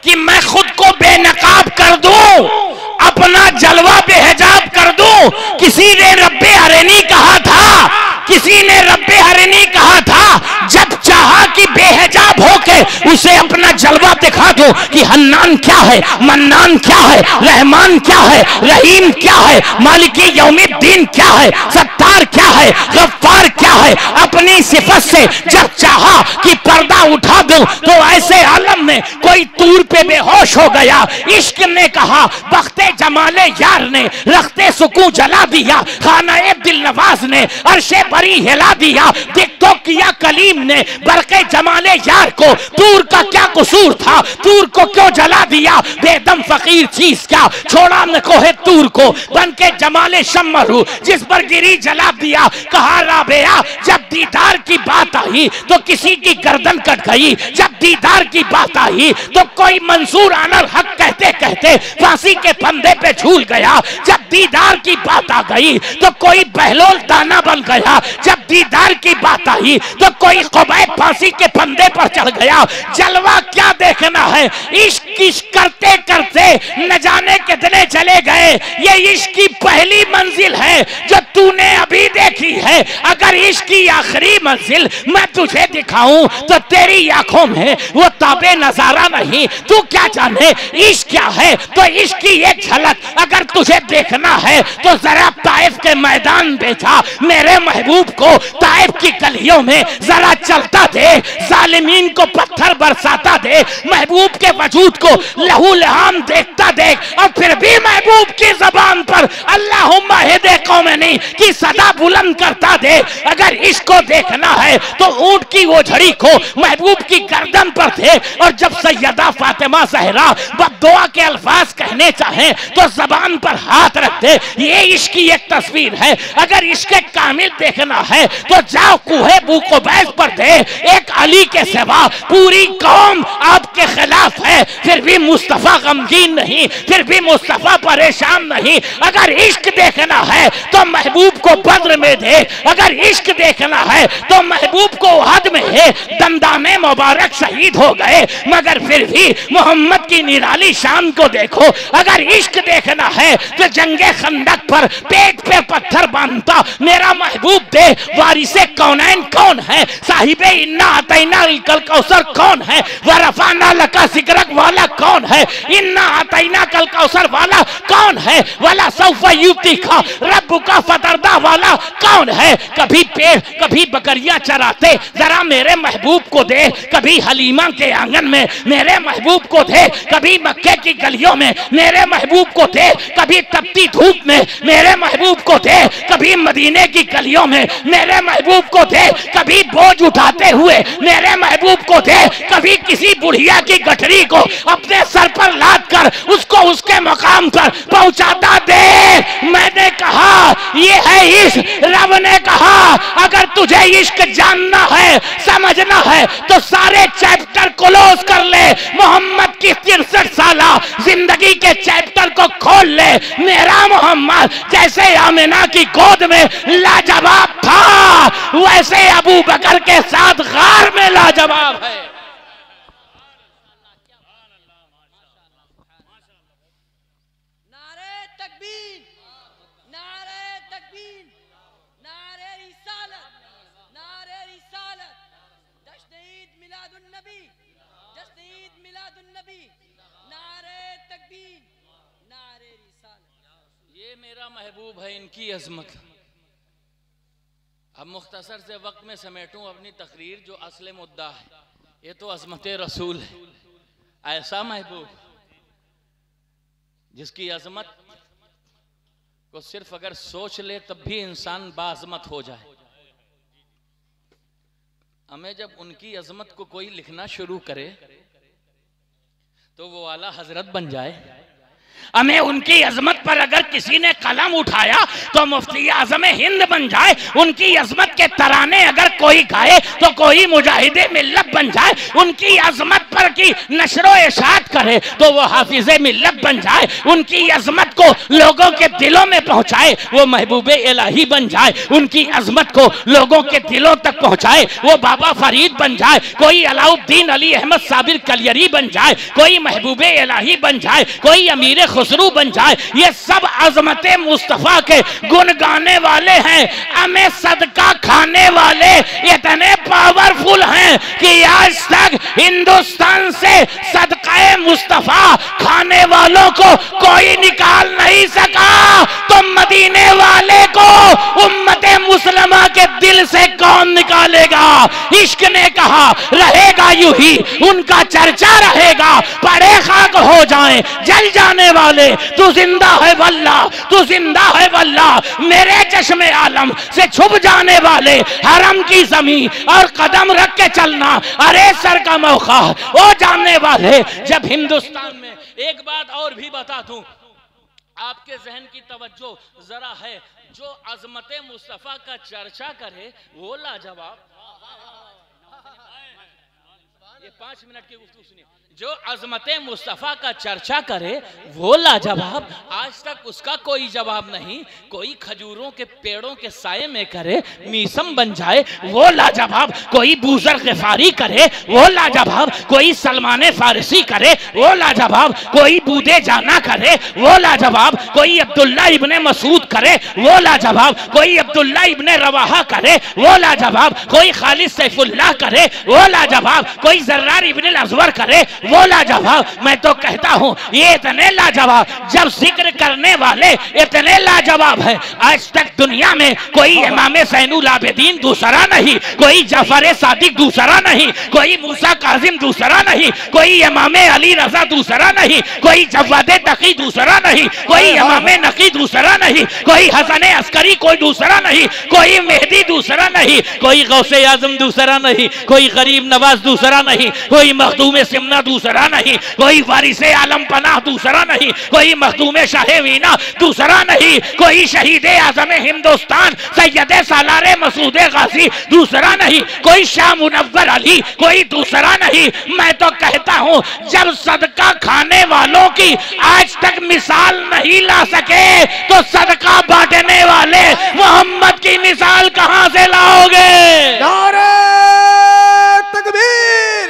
Speaker 1: कि मैं खुद को बेनकाब कर दूं, अपना जलवा बेहिजाब कर दूं, किसी ने रब्बे अरेनी कहा था, किसी ने रब्बे अरेनी कहा था, जब चाहा कि बेहिजाब होके उसे अपना जलवा दिखा दो कि हन्नान क्या है, मन्नान क्या है, रहमान क्या है, रहीम क्या है, मालिकी यौमिद्दीन क्या है, सत्तार क्या है, गफ्फार क्या है, अपनी सिफत से जब चाहा कि पर्दा उठा दो तो ऐसे आलम में कोई तूर पे बेहोश हो गया। इश्क ने कहा, बख्ते जमाले यार ने रखते सुकून जला दिया, खाना दिल नवाज ने अर्शे बरी हिला दिया, तो किया कलीम ने बरके जमाले यार को, तूर का क्या कसूर था, तूर को क्यों जला दिया, बेदम फकीर चीज क्या छोड़ा न कोहे तूर को, बन के जमाले शम्मरू जिस पर गिरी जला दिया। कहा राबिया जब दीदार की बात आई तो किसी की गर्दन कट गई, जब दीदार की बात आई तो कोई मंसूर अनल हक कहते कहते फांसी के फंदे पे झूल गया, जब दीदार की बात आ गई तो कोई बहलोल दाना बन गया, जब दीदार की बात आई तो कोई खुबैब फांसी के फंदे पर चढ़ गया। जलवा क्या देखना है, इश्क करते
Speaker 3: करते करते न जाने कितने चले गए। ये इश्क की पहली मंजिल है जो तूने अभी देखी है। अगर इश्क की आखिरी मंजिल मैं तुझे दिखाऊं तो तेरी आंखों में वो ताबे नजारा नहीं। तू क्या जाने इश्क क्या है? तो इश्क की एक झलक अगर तुझे देखना है तो जरा ताइफ के मैदान भेजा, मेरे महबूब को ताइफ की गलियों में जरा चलता दे, जालिमीन को पत्थर बरसाता दे, महबूब के वजूद को लहू लहाम देखता देख, और फिर भी महबूब की जबान पर अल्लाहुम्मा हिदे कौमनी की सदा बुलंद करता दे। अगर इसको देखना है तो ऊंट की वो झड़ी को महबूब की गर्दन पर थे, और जब सैयदा फातिमा ज़हरा बद्दुआ के अल्फाज कहने चाहे तो जबान पर हाथ रख दे। ये इश्क की एक तस्वीर है। अगर इसके कामिल देखना है तो जाओ कुहे बुकोबैस पर दे। एक अली के सिवा पूरी कौम आपके खिलाफ है, फिर भी मुस्तफा गमगीन नहीं, फिर भी मुस्तफा परेशान नहीं। अगर इश्क देखना है तो महबूब को बद्र में दे। अगर इश्क देखना है तो महबूब को उहद में है। दंदाने मुबारक शहीद हो गए मगर फिर भी मोहम्मद की निराली शान को देखो। अगर इश्क देखना है तो जंगे खंदक पर पेट पे पत्थर बांधता मेरा महबूब दे। वारिसे कौनैन कौन है? साहिबे इन्ना अतैना कल कौसर कौन है? वरफाना लका सिकरक वाला कौन है? इन्ना अतैना कल कौसर वाला कौन है? वाला सौफा युक्ति का रब का फतरदा वाला कौन है? कभी पेड़ कभी बकरियां चराते जरा मेरे महबूब को दे। कभी हलीमा के आंगन में मेरे महबूब को दे। कभी मक्के की गलियों में मेरे महबूब को दे। कभी तपती धूप में मेरे महबूब को दे। कभी मदीने की गलियों में मेरे महबूब को दे। कभी बोझ उठाते हुए मेरे महबूब को दे। कभी किसी बुढ़िया की गठरी को अपने सर पर लाद कर उसको उसके मकाम पर पहुंचाता दे। मैंने कहा ये है इश्क। रब ने कहा अगर तुझे इश्क जानना है समझना है तो सारे चैप्टर क्लोज कर ले। मोहम्मद की 63 साला जिंदगी के चैप्टर को खोल ले। मेरा मोहम्मद जैसे आमिना की गोद में लाजवाब था वैसे अबू बकर के साथ गार में लाजवाब है।
Speaker 1: ये मेरा महबूब है, इनकी अजमत। अब मुख्तसर से वक्त में समेटूं अपनी तकरीर जो असले मुद्दा है। ये तो अजमत रसूल है। ऐसा महबूब जिसकी अजमत को सिर्फ अगर सोच ले तब भी इंसान बाज़मत हो जाए। हमें जब उनकी अजमत को कोई लिखना शुरू करे तो वो आला हजरत बन जाए।
Speaker 3: हमें उनकी अजमत पर अगर किसी ने कलम उठाया तो मुफ्ती आज़म हिंद बन जाए। उनकी अजमत के तराने अगर कोई गाए तो कोई मुजाहिदे मिल्लत बन जाए। उनकी अजमत पर की नशरो इशात करे तो वो हाफिज़े मिल्लत बन जाए। उनकी अजमत को लोगों के दिलों में पहुंचाए वो महबूबे इलाही बन जाए। उनकी अजमत को लोगों के दिलों तक पहुंचाए वो बाबा फरीद बन जाए। कोई अलाउद्दीन अली अहमद साबिर कलियरी बन जाए। कोई महबूबे इलाही बन जाए। कोई अमीर खुसरू बन जाए। ये सब अजमते मुस्तफा के गुण गाने वाले हैं। हमें सदका खाने वाले इतने पावरफुल हैं कि आज तक हिंदुस्तान से सदका मुस्तफा खाने वालों को कोई निकाल नहीं सका। तो मदीने वाले को उम्मते मुसलमा के दिल से कौन निकालेगा? इश्क ने कहा रहेगा यूं ही उनका चर्चा रहेगा। पड़े खाक हो जाएं जल जाने वाले तू जिंदा है वल्लाह, तू जिंदा है वल्लाह। मेरे चश्मे आलम से छुप जाने वाले हरम की जमीन और कदम रख के चलना अरे सर का मौका ओ जानने वाले। जब हिंदुस्तान में एक बात और भी बता दूं आपके जहन की तवज्जो जरा है, जो अजमत मुस्तफा का चर्चा करे वो लाजवाब। ये 5 मिनट की गुफ्तगू सुनिए। जो अजमत मुस्तफ़ा का चर्चा करे वो लाजवाब, आज तक उसका कोई जवाब नहीं। कोई खजूरों के पेड़ों के साये में करे मीसम बन जाए वो लाजवाब, कोई बूजर गिफारी करे वो लाजवाब, कोई सलमान फारसी करे वो लाजवाब, कोई बूदे जाना करे वो लाजवाब, कोई अब्दुल्ला इब्ने मसूद करे वो लाजवाब, कोई अब्दुल्ला इब्ने रवाहा करे वो लाजवाब, कोई खालिद सैफुल्लाह करे वो लाजवाब, कोई जर्रार इब्ने अज़वर करे वो लाजवाब। मैं तो कहता हूं ये इतने लाजवाब, जब जिक्र करने वाले इतने लाजवाब हैं, आज तक दुनिया में कोई इमाम ज़ैनुल आबिदीन दूसरा नहीं, कोई जफर सादिक दूसरा नहीं, कोई मूसा काजिम दूसरा नहीं, कोई इमाम अली रजा दूसरा नहीं, कोई जवाद तकी दूसरा नहीं, कोई इमाम नकी दूसरा नहीं, कोई हसन अस्करी कोई दूसरा नहीं, कोई मेहदी दूसरा नहीं, कोई गौसे आजम दूसरा नहीं, कोई गरीब नवाज दूसरा नहीं, कोई मखदूम सिमना दूसरा नहीं, कोई वारिस आलम पनाह दूसरा नहीं, कोई मखदूम शाह वीना दूसरा नहीं, कोई शहीद आजम हिंदुस्तान सैयद सालारे मसूद गाजी दूसरा नहीं, कोई शाह मुनव्वर अली कोई दूसरा नहीं। मैं तो कहता हूं जब सदका खाने वालों की आज तक मिसाल नहीं ला सके तो सदका बांटने वाले मोहम्मद की मिसाल कहां से लाओगे?
Speaker 2: नारे तकबीर,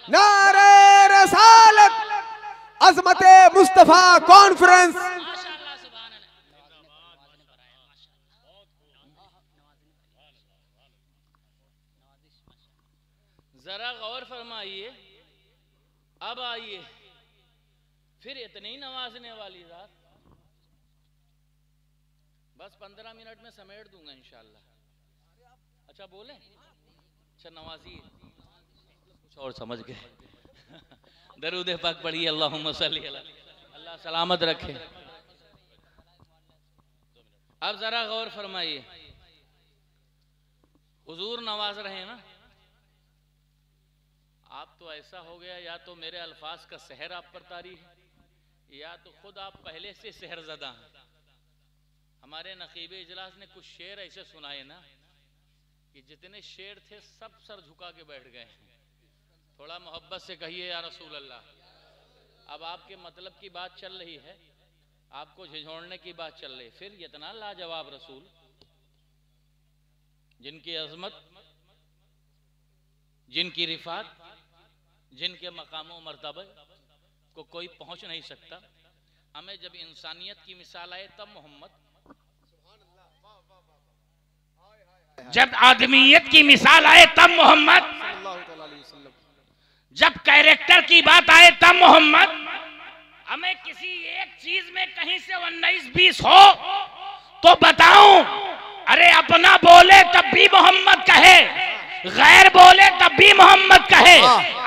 Speaker 2: नारे रसालत, अज़मते मुस्तफा कॉन्फ्रेंस।
Speaker 3: जरा गौर फरमाइए, अब आइए फिर इतनी नवाजने वाली रात, बस 15 मिनट में समेट दूंगा इंशाल्लाह। अच्छा बोले, अच्छा नवाजिए, कुछ और समझ गए। दरूद पाक पढ़िए, अल्लाहुम्मा सल्ली अला, अल्लाह सलामत रखे। अब जरा गौर फरमाइए, हुजूर नवाज रहे हैं ना, आप तो ऐसा हो गया या तो मेरे अल्फाज का सहर आप पर तारी है, या तो खुद आप पहले से सहरज़दा हैं। हमारे नकीब इजलास ने कुछ शेर ऐसे सुनाए ना कि जितने शेर थे सब सर झुका के बैठ गए। थोड़ा मोहब्बत से कहिए या रसूल अल्लाह। अब आपके मतलब की बात चल रही है, आपको झिझोड़ने की बात चल रही, फिर इतना लाजवाब रसूल जिनकी अजमत, जिनकी रिफात, जिनके मकामों मर्तबे को कोई पहुंच नहीं सकता। हमें जब इंसानियत की मिसाल आए तब मोहम्मद, जब आदमियत की मिसाल आए तब मोहम्मद, जब कैरेक्टर की बात आए तब मोहम्मद। हमें किसी एक चीज में कहीं से 19-20 हो तो बताऊं, अरे अपना बोले तब भी मोहम्मद कहे, गैर बोले तब भी मोहम्मद कहे।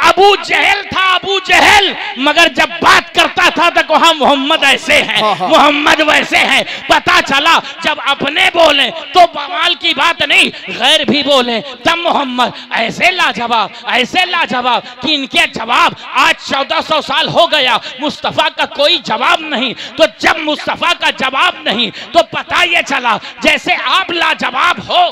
Speaker 3: अबू जहल था अबू जहल, मगर जब बात करता था तो कहा मोहम्मद ऐसे हैं, मोहम्मद वैसे हैं। पता चला जब अपने बोले तो बवाल की बात नहीं, गैर भी बोले तब मोहम्मद। ऐसे लाजवाब, ऐसे लाजवाब कि इनके जवाब आज 1400 साल हो गया, मुस्तफ़ा का कोई जवाब नहीं। तो जब मुस्तफ़ा का जवाब नहीं तो पता ये चला जैसे आप लाजवाब हो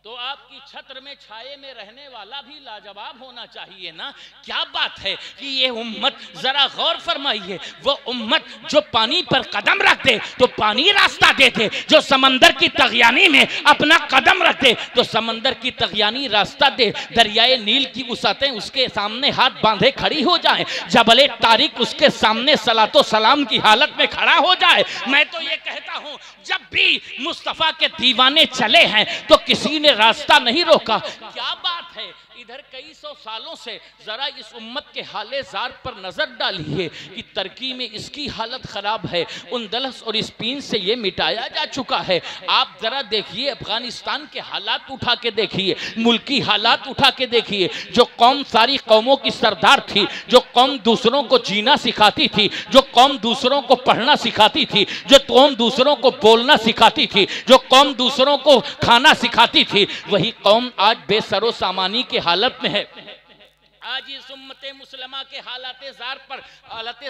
Speaker 3: तो आपकी छत्र में छाये में रहने वाला भी लाजवाब होना चाहिए ना। क्या बात है कि ये उम्मत, जरा गौर फरमाइए, वो उम्मत जो पानी पर कदम रखते तो पानी रास्ता देते, जो समंदर की तगयानी में अपना कदम रखते तो समंदर की तगयानी रास्ता दे। दरियाए नील की वसातें उसके सामने हाथ बांधे खड़ी हो जाए, जबले तारिक उसके सामने सलातो सलाम की हालत में खड़ा हो जाए। मैं तो ये कहता हूँ जब भी मुस्तफ़ा के दीवाने चले हैं तो किसी ने रास्ता नहीं रोका। क्या बात है, इधर कई सौ सालों से जरा इस उम्मत के हाले जार पर नजर डालिए कि तरक्की में इसकी हालत खराब है। उंदलस और स्पेन से ये मिटाया जा चुका है। आप जरा देखिए अफगानिस्तान के हालात उठा के देखिए, मुल्की हालात उठा के देखिए। जो कौम सारी कौमों की सरदार थी, जो कौम दूसरों को जीना सिखाती थी, जो कौम दूसरों को पढ़ना सिखाती थी, जो कौम दूसरों को बोलना सिखाती थी, जो कौम दूसरों को खाना सिखाती थी, वही कौम आज बेसरो सामानी के हालत में है। आज इस उम्मत मुसलमा के हालात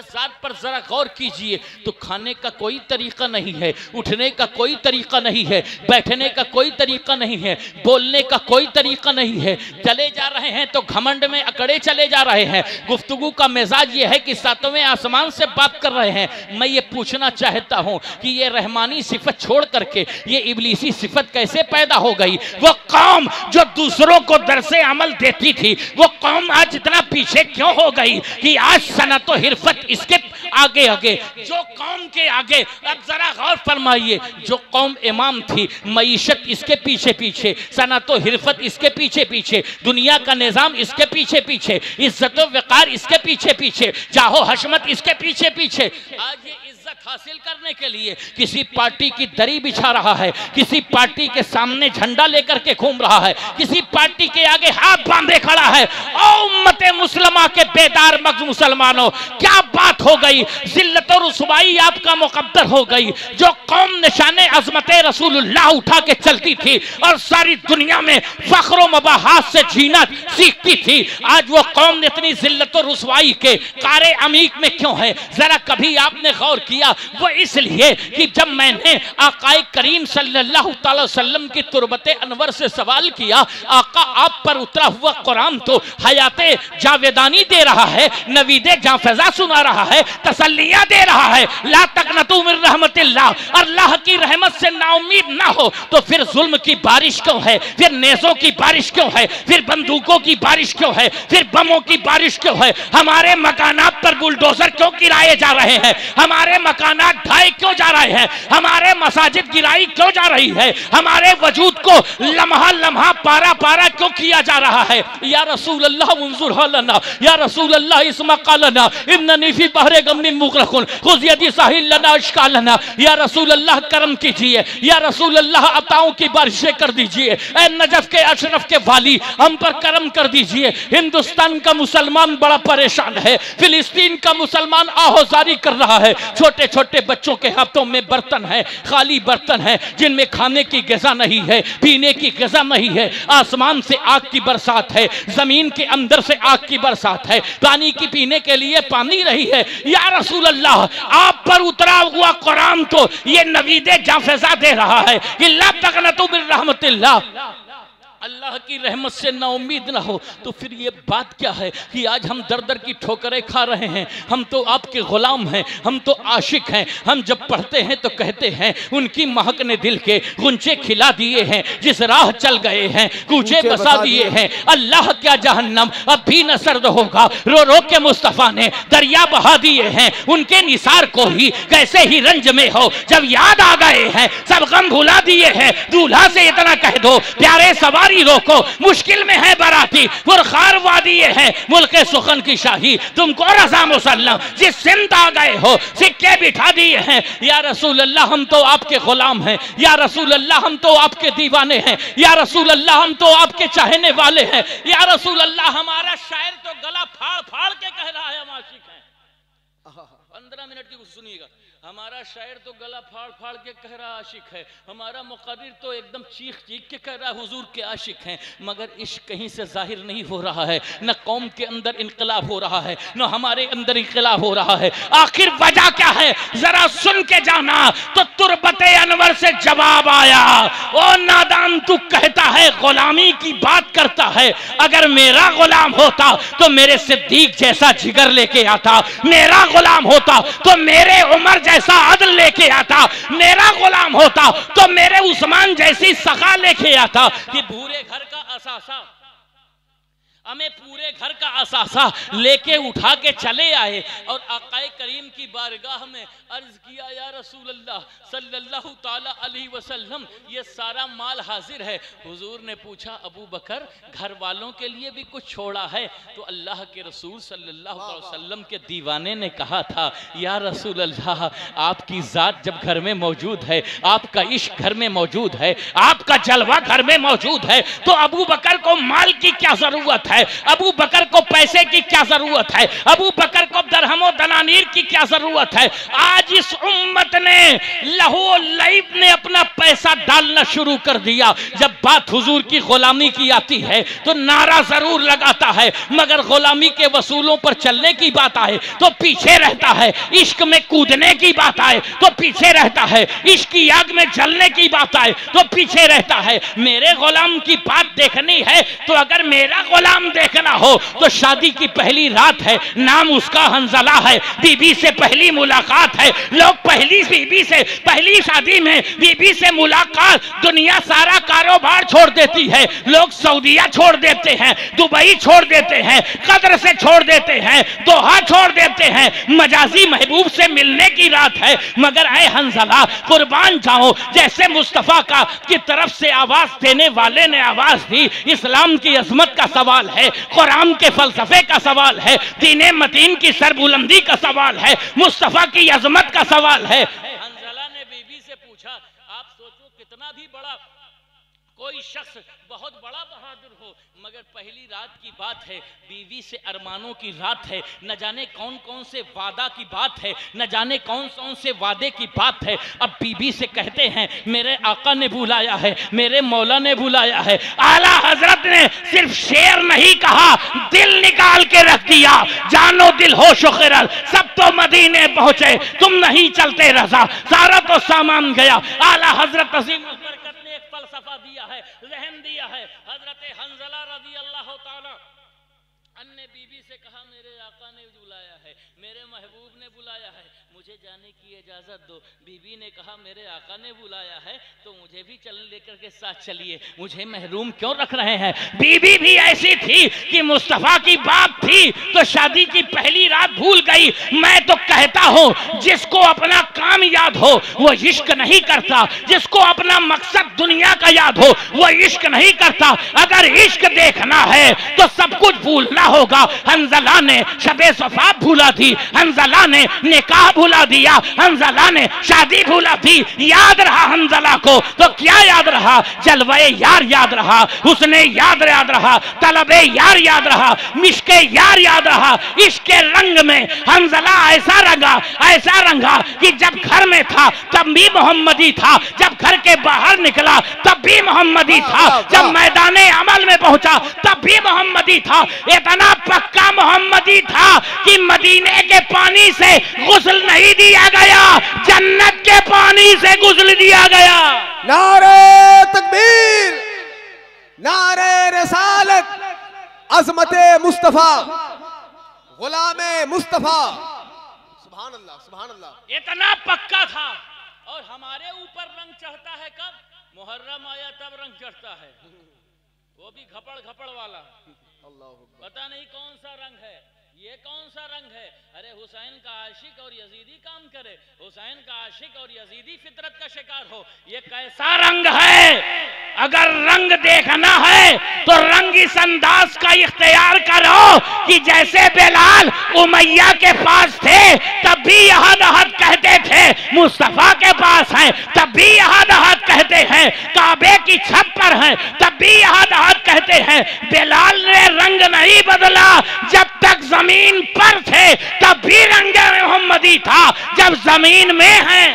Speaker 3: ज़ात पर जरा गौर कीजिए तो खाने का कोई तरीका नहीं है, उठने का कोई तरीका नहीं है, बैठने का कोई तरीका नहीं है, बोलने का कोई तरीका नहीं है। चले जा रहे हैं तो घमंड में अकड़े चले जा रहे हैं। गुफ्तगू का मिजाज ये है कि सातवें आसमान से बात कर रहे हैं। मैं ये पूछना चाहता हूं कि ये रहमानी सिफत छोड़ करके ये इब्लीसी सिफत कैसे पैदा हो गई? वो कौम जो दूसरों को दरसे अमल देती थी, वो कौम आज इतना पीछे क्यों हो गई कि आज सनत व हिरफत इसके आगे आगे, जो कौम के आगे, अब जरा गौर फरमाइए, जो कौम इमाम थी, मईशत इसके पीछे पीछे, सनत व हिरफत इसके पीछे पीछे, दुनिया का निजाम इसके पीछे पीछे, इज्जत व वक़ार इसके पीछे पीछे, जाहो हशमत इसके पीछे पीछे। आज ये हासिल करने के लिए किसी पार्टी की दरी बिछा रहा है, किसी पार्टी के सामने झंडा लेकर के घूम रहा है, किसी पार्टी के आगे हाथ बांधे खड़ा है। ओ उम्मत मुसलमा के बेदार मग्ज मुसलमानों, क्या बात हो गई, जिल्लत और रुसवाई आपका मुकद्दर हो गई। जो कौम निशाने अज़मत रसूलुल्लाह उठा के चलती थी और सारी दुनिया में फख्र मबाहात से जीना सीखती थी, आज वो कौम इतनी जिल्लत और रुसवाई के कारे अमीक में क्यों है? जरा कभी आपने गौर किया? वो इसलिए कि जब मैंने आकाए करीम सल्लल्लाहु अलैहि वसल्लम की तुरबते अनवर से सवाल किया, आका आप पर उतरा हुआ कुरान तो हयाते जावेदानी दे रहा है, नवीदे जाफजा सुना रहा है, तसल्लियां दे रहा है, ला तकनतु मिन रहमतिल्लाह, अल्लाह की रहमत से नाउमीद ना हो, तो फिर जुल्म की बारिश क्यों है? फिर नेज़ों की बारिश क्यों है? फिर बंदूकों की बारिश क्यों है? फिर बमों की बारिश क्यों है? हमारे मकानात पर बुलडोजर क्यों गिराए जा रहे हैं? हमारे मकानात ढाए क्यों जा रहे हैं? हमारे मसाजिद गिराई क्यों जा रही है? हमारे वजूद को लम्हा लम्हा पारा पारा क्यों किया जा रहा है? या रसूल अल्लाह मुंजुर हालना, या रसूल अल्लाह इस्मा कालना, इन्ननी फी बहरे गम्मिन मुग़रक़ुन, खुज़ यदी साहिल लना अश्कालना। या रसूल अल्लाह करम कीजिए, या रसूल अल्लाह अताओं की बारिशें कर दीजिए, ए नजफ के अशरफ के वाली हम पर करम कर दीजिए। हिंदुस्तान का मुसलमान बड़ा परेशान है, फिलिस्तीन का मुसलमान आहोजारी कर रहा है। छोटे छोटे बच्चों के हाथों में बर्तन है, खाली बर्तन है जिनमें खाने की ग़िज़ा नहीं है, पीने की ग़िज़ा नहीं है। आसमान से आग की बरसात है, जमीन के अंदर से आग की बरसात है, पानी की पीने के लिए पानी नहीं है। या रसूल अल्लाह आप पर उतरा हुआ कुरान तो ये नवीदे जाफजा दे रहा है कि ला तक़नतु मिन रहमतिल्लाह, अल्लाह की रहमत से ना उम्मीद ना हो। तो फिर ये बात क्या है कि आज हम दर दर की ठोकरें खा रहे हैं? हम तो आपके गुलाम हैं, हम तो आशिक हैं। हम जब पढ़ते हैं तो कहते हैं उनकी महक ने दिल के गुंचे खिला दिए हैं, जिस राह चल गए हैं कूचे बसा दिए हैं। अल्लाह क्या जहन्नम अब भी न सर्द होगा, रो रो के मुस्तफ़ा ने दरिया बहा दिए हैं। उनके निसार को ही कैसे ही रंज में हो, जब याद आ गए हैं सब गम भुला दिए हैं। दूल्हा से इतना कह दो प्यारे सवार रोको, मुश्किल में है बराती, फुरखार वादी है मुल्के सुखन की शाही, तुमको रज़ा मुसल्लम जिस सिंध आ गए हो सिक्के बिठा दिए हैं। या रसूल अल्लाह हम तो आपके गुलाम हैं, या रसूल अल्लाह हम तो आपके दीवाने हैं, या रसूल अल्लाह हम तो आपके चाहने वाले हैं। या रसूल अल्लाह हमारा शायर तो गला फाड़ फाड़ के कह रहा है हम आशिक हैं। 15 मिनट की सुनिएगा, हमारा शायर तो गला फाड़ फाड़ के कह रहा आशिक है, हमारा मुक़र्रिर तो एकदम चीख चीख के कह रहा हुजूर के आशिक हैं, मगर इश्क कहीं से जाहिर नहीं हो रहा है। न कौम के अंदर इनकलाब हो रहा है, न हमारे अंदर इनकलाब हो रहा है। आखिर वजह क्या है जरा सुन के जाना। तो तुरबते अनवर से जवाब आया, ओ नादान तू कहता है गुलामी की बात करता है, अगर मेरा गुलाम होता तो मेरे सिद्दीक जैसा जिगर लेके आता, मेरा गुलाम होता तो मेरे उमर जैसा अदल लेके आता, मेरा गुलाम होता तो मेरे उस्मान जैसी सखा लेके आता। कि पूरे घर का असासा हमें पूरे घर का असासा लेके उठा के चले आए और आकाए करीम की बारगाह में अर्ज किया, या रसूल अल्लाह सल्लल्लाहु ताला अलैहि वसल्लम ये सारा माल हाजिर है। हुजूर ने पूछा, अबू बकर घर वालों के लिए भी कुछ छोड़ा है? तो अल्लाह के रसूल सल्लल्लाहु अलैहि वसल्लम के दीवाने ने कहा था, या रसूल अल्लाह आपकी ज़ात जब घर में मौजूद है, आपका इश्क घर में मौजूद है, आपका जलवा घर में मौजूद है, तो अबू बकर को माल की क्या ज़रूरत है? है? अबू बकर को पैसे की क्या जरूरत है? अबू बकर को दरहमो दनानीर की क्या जरूरत है? आज इस उम्मत ने लहू लईब ने अपना पैसा डालना शुरू कर दिया। जब बात हुजूर की गुलामी की आती है तो नारा जरूर लगाता है, मगर गुलामी के वसूलों पर चलने की बात आए तो पीछे रहता है। इश्क में कूदने की बात आए तो पीछे रहता है। इश्क की आग में जलने की बात आए तो पीछे रहता है। मेरे गुलाम की बात देखनी है तो अगर मेरा गुलाम देखना हो तो शादी की पहली रात है, नाम उसका हंजला है, बीबी से पहली मुलाकात है। लोग पहली बीबी से, पहली शादी में बीबी से मुलाकात, दुनिया सारा कारोबार छोड़ देती है। लोग सऊदीया छोड़ देते हैं, दुबई छोड़ देते हैं, कतर से छोड़ देते हैं, दोहा छोड़ देते हैं, मजाजी महबूब से मिलने की रात है। मगर ऐ हंजला कुर्बान जाओ, जैसे मुस्तफा का की तरफ से आवाज देने वाले ने आवाज दी। इस्लाम की अजमत का सवाल है, कुरान के फलसफे का सवाल है, दीने मतीन की सरबुलंदी का सवाल है, मुस्तफा की अजमत का सवाल है। हंजला ने बीबी से पूछा, आप सोचो कितना भी बड़ा कोई शख्स बहुत बड़ा बहादुर हो, मगर पहली रात की बात है, बीवी से अरमानों की रात है, न जाने कौन कौन से वादा की बात है, न जाने कौन कौन से वादे की बात है। अब बीवी से कहते हैं मेरे आका ने बुलाया है, मेरे मौला ने बुलाया है। आला हजरत ने सिर्फ शेर नहीं कहा, दिल निकाल के रख दिया। जानो दिल हो शुक्रल, सब तो मदीने पहुंचे, तुम नहीं चलते रजा, सारा तो सामान गया। आला हजरत अजीम ने एक फलसफा दिया है, रहम दिया है। हजरत हंजला रज़ी अल्लाह ताला अन्य बीबी से कहा मेरे आका ने बुलाया है, मेरे महबूब ने बुलाया है, मुझे जाने की इजाजत दो। बीबी ने कहा मेरे आका ने बुलाया है तो मुझे भी चल लेकर के साथ चलिए, मुझे महरूम क्यों रख रहे हैं? बीबी भी ऐसी थी कि मुस्तफा की बात थी तो शादी की पहली रात भूल गई। मैं तो कहता हूं जिसको अपना काम याद हो वो इश्क नहीं करता, जिसको अपना मकसद दुनिया का याद हो वो इश्क नहीं करता। अगर इश्क देखना है तो सब कुछ भूलना होगा। हंजला ने शबे सफा भूला दी, हंजला ने निकाह भूला दिया, हंजला ने शादी भूला थी। याद रहा हंजला को तो क्या याद रहा? जलवे यार याद रहा, उसने याद रहा, तलबे यार याद रहा, मिश्के यार याद रहा। इसके रंग में हंजला ऐसा रंगा कि जब घर में था तब भी मोहम्मदी था, जब घर के बाहर निकला तब भी मोहम्मदी था, जब मैदाने अमल में पहुंचा तब भी मोहम्मदी था। इतना पक्का मोहम्मदी था कि मदीने के पानी से गुस्ल नहीं दिया गया, जन्नत के पानी से गुस्ल दिया गया।
Speaker 2: नारे तकबीर, नारे रिसालत, अज़मते मुस्तफा, गुलामे मुस्तफा। सुभान अल्लाह, सुभान अल्लाह।
Speaker 3: इतना पक्का था। और हमारे ऊपर रंग चढ़ता है कब? मुहर्रम आया तब रंग चढ़ता है, वो भी घपड़ वाला। पता नहीं कौन सा रंग है, ये कौन सा रंग है? अरे हुसैन का आशिक और यजीदी काम करे, हुसैन का आशिक और यजीदी फितरत का शिकार हो, ये कैसा रंग है? अगर रंग देखना है तो रंग इस अंदाज का इख्तियार करो कि जैसे बिलाल उमैया के पास थे तब भी यहाँ दहत कहते थे, मुस्तफा के पास हैं तब भी यहाँ दहत कहते हैं, काबे की छत पर हैं तब भी यहाँ दहत कहते हैं। बिलाल ने रंग नहीं बदला, जब तक जमीन पर थे तब भी रंग मोहम्मदी था, जब जमीन में हैं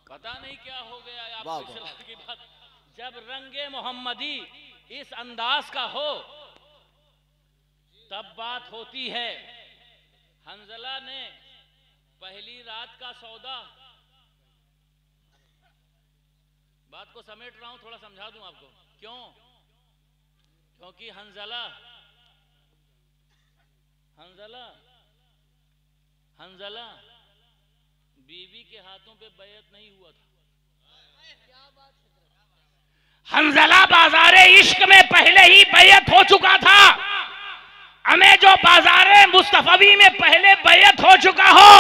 Speaker 3: पता नहीं क्या हो गया आपको की बात। जब रंगे मोहम्मदी इस अंदाज का हो तब बात होती है। हंजला ने पहली रात का सौदा, बात को समेट रहा हूं, थोड़ा समझा दूं आपको क्यों। क्योंकि हंजला बीवी के हाथों पे बैयत नहीं हुआ था। हंजला बाजारे इश्क में पहले ही बैयत हो चुका था। हमें जो बाजारे मुस्तफवी में पहले बैयत हो चुका हो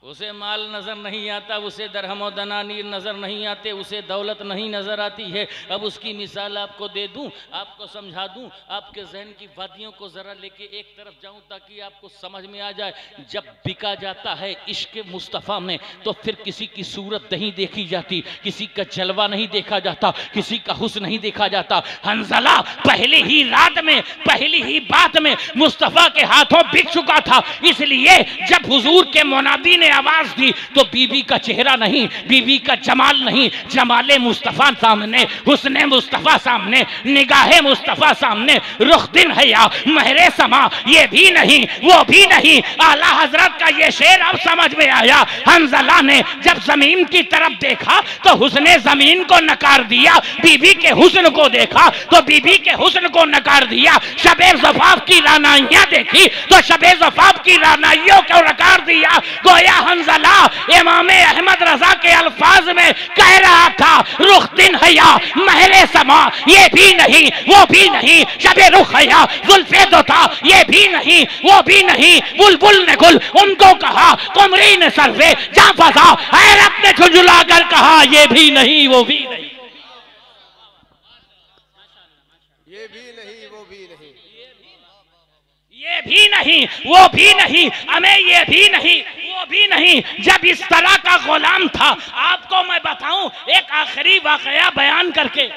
Speaker 3: उसे माल नजर नहीं आता, उसे दरहम और दनानीर नजर नहीं आते, उसे दौलत नहीं नजर आती है। अब उसकी मिसाल आपको दे दूं, आपको समझा दूं, आपके जहन की वादियों को जरा लेके एक तरफ जाऊं ताकि आपको समझ में आ जाए। जब बिका जाता है इश्क मुस्तफ़ा में तो फिर किसी की सूरत नहीं देखी जाती, किसी का जलवा नहीं देखा जाता, किसी का हुस्न नहीं देखा जाता। हंजला पहली ही रात में, पहली ही बात में मुस्तफ़ा के हाथों बिक चुका था। इसलिए जब हुजूर के मुनादी ने आवाज दी तो बीबी का चेहरा नहीं, बीबी का जमाल नहीं, जमाले मुस्तफा सामने, हुस्ने मुस्तफा सामने, निगाहे मुस्तफा सामने, रुख दिन है या महरे समा, ये भी नहीं वो भी नहीं। आला हजरत का ये शेर अब समझ में आया। हंजला ने जब जमीन की तरफ देखा तो हुस्ने जमीन को नकार दिया, बीबी के हुस्न को देखा तो बीबी के हुस्न को नकार दिया। शबे ज़फ़ाफ़ की रानाइयां देखी तो शबे ज़फ़ाफ़ की रानाइयों को नकार दिया। गोया हंजला इमाम अहमद रजा के अल्फाज में कह रहा था, रुख दिन हया महरे समा, ये भी नहीं वो भी नहीं। शबे रुख हया जुल्फे दो था, ये भी नहीं वो भी नहीं। बुलबुल ने गुल उनको कहा, कुमरी ने सर्वे जा फसा, हैरत ने झुंझुला कर कहा, ये भी नहीं वो भी नहीं।
Speaker 2: ये भी नहीं वो भी नहीं,
Speaker 3: ये भी नहीं वो भी नहीं, हमें ये भी नहीं वो भी नहीं। जब इस तरह का गुलाम था, आपको मैं बताऊं एक आखिरी वाकया बयान करके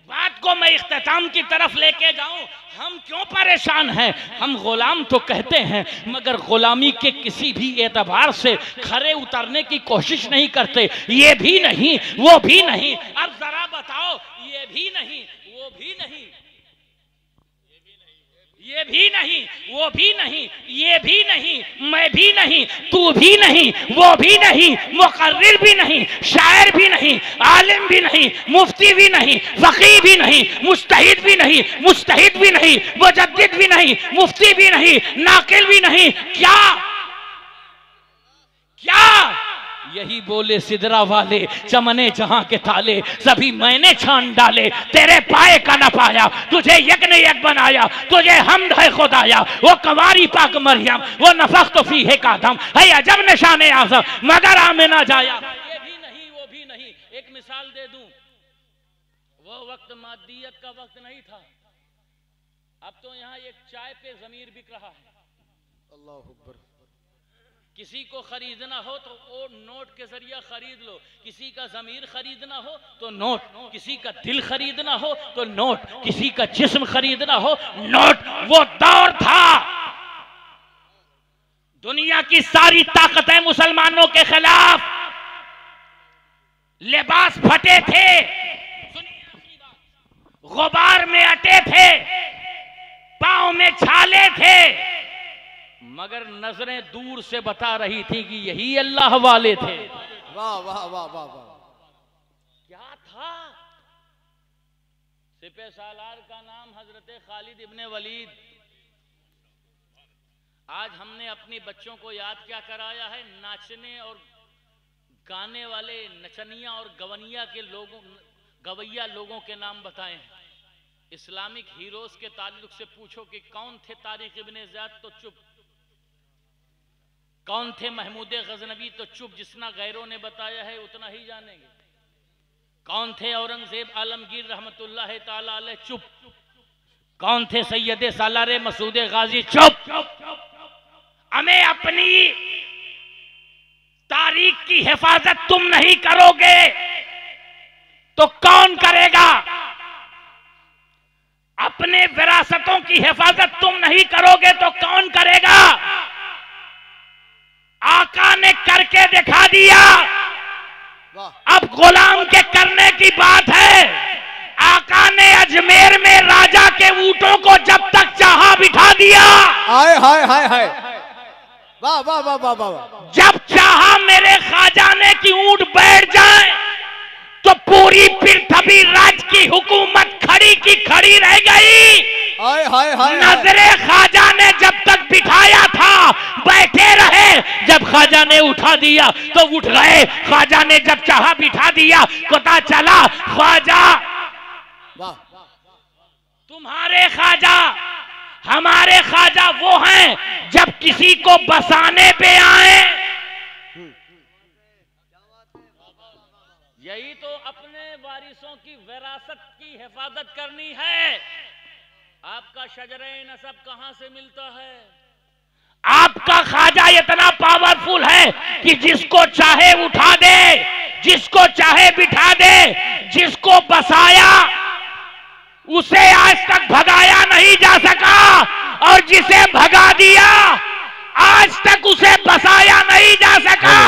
Speaker 3: बात को मैं इख्तिताम की तरफ लेके जाऊं। हम क्यों परेशान हैं? हम गुलाम तो कहते हैं मगर गुलामी के किसी भी एतबार से खरे उतरने की कोशिश नहीं करते। ये भी नहीं वो भी नहीं। अब जरा बताओ, ये भी नहीं वो भी नहीं, ये भी नहीं वो भी नहीं, ये भी नहीं मैं भी नहीं, तू भी नहीं वो भी नहीं, मुकर्रिर भी नहीं, शायर भी नहीं, आलिम भी नहीं, मुफ्ती भी नहीं, फकीह भी नहीं, मुज्तहिद भी नहीं, मुज्तहिद भी नहीं, मुजद्दिद भी नहीं, मुफ्ती भी नहीं, नाकिल भी नहीं। क्या क्या यही बोले सिदरा वाले, चमने जहां के ताले सभी मैंने छान डाले, तेरे पाए का न पाया, तुझे यक ने यक बनाया, तुझे हमद है खुदाया। वो कवारी पाक मरियम, वो नफख्त फी है कादम, है अजब निशाने आज़म मगर आमिना जाया। ये भी नहीं वो भी नहीं। एक मिसाल दे दूं, वो वक्त मादियत का वक्त नहीं था। अब तो यहाँ एक चाय पे जमीर बिक रहा है।
Speaker 2: अल्लाह अकबर।
Speaker 3: किसी को खरीदना हो तो वो नोट के जरिए खरीद लो, किसी का जमीर खरीदना हो तो नोट, किसी का दिल खरीदना हो तो नोट, किसी का जिस्म खरीदना हो नोट। वो दौर था, दुनिया की सारी ताकतें मुसलमानों के खिलाफ, लिबास फटे थे, गुबार में अटे थे, पांव में छाले थे, मगर नजरें दूर से बता रही थी कि यही अल्लाह वाले थे।
Speaker 2: वाह वाह वाह वाह वाह।
Speaker 3: क्या था? सिपह सालार का नाम हजरत खालिद इब्ने वलीद। आज हमने अपने बच्चों को याद क्या कराया है? नाचने और गाने वाले नचनिया और गवनिया के लोगों, गवैया लोगों के नाम बताए हैं। इस्लामिक हीरोज के ताल्लुक से पूछो कि कौन थे तारिक इब्ने ज़ियाद तो चुप, कौन थे महमूद गजनवी तो चुप, जितना गैरों ने बताया है उतना ही जानेंगे। कौन थे औरंगजेब आलमगीर रहमतुल्लाह ताला अलैह चुप, कौन थे सैयद सालारे मसूद गाजी चुप। हमें अपनी तारीख की हिफाजत तुम नहीं करोगे तो कौन करेगा? अपने विरासतों की हिफाजत तुम नहीं करोगे तो कौन करेगा? आका ने करके दिखा दिया, अब गुलाम के करने की बात है। आका ने अजमेर में राजा के ऊंटों को जब तक चाहा बिठा दिया।
Speaker 2: हाय हाय हाय हाय, वाह वाह वाह वाह वाह।
Speaker 3: जब चाहा मेरे ख्वाजा ने कि ऊंट बैठ जाए तो पूरी पृथ्वी राज की हुकूमत खड़ी की खड़ी रह गई।
Speaker 2: हाय हाय हाय।
Speaker 3: नजरे ख्वाजा ने जब तक बिठाया था बैठे रहे, जब ख्वाजा ने उठा दिया तो उठ गए। ख्वाजा ने जब चाहा बिठा दिया, पता चला ख्वाजा, तुम्हारे ख्वाजा हमारे ख्वाजा वो हैं जब किसी को बसाने पे आए यही तो अपने वारिसों की विरासत की हिफाजत करनी है। आपका शजरे नसब कहां से मिलता है? आपका ख्वाजा इतना पावरफुल है कि जिसको चाहे उठा दे, जिसको चाहे बिठा दे, जिसको बसाया उसे आज तक भगाया नहीं जा सका, और जिसे भगा दिया आज तक उसे बसाया नहीं जा सका।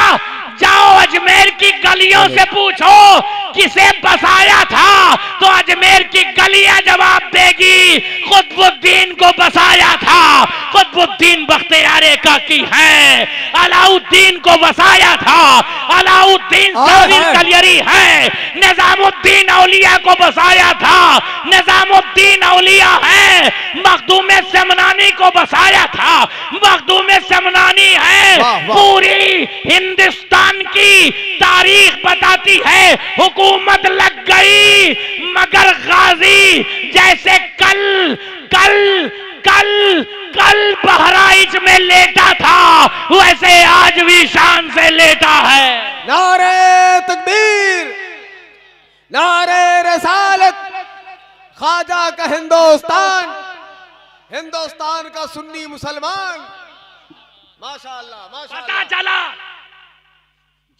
Speaker 3: जाओ अजमेर की गलियों से पूछो किसे बसाया था, तो अजमेर की गलियां जवाब देगी कुतुबुद्दीन को बसाया था। कुतुबुद्दीन बख्तियार काकी है, अलाउद्दीन को बसाया था, अलाउद्दीन साबिर कलियरी है, निजामुद्दीन औलिया को बसाया था, निजामुद्दीन औलिया है, मखदूम समनानी को बसाया था, मखदूम समनानी है। पूरी हिंदुस्तान की तारीख बताती है हुकूमत लग गई, मगर गाजी जैसे कल कल कल कल बहराइच में लेटा था वैसे आज भी शान से लेटा है।
Speaker 2: नारे तकबीर, नारे रसालत, ख्वाजा का हिंदुस्तान, हिंदुस्तान का सुन्नी मुसलमान। माशाअल्लाह माशाअल्लाह।
Speaker 3: पता चला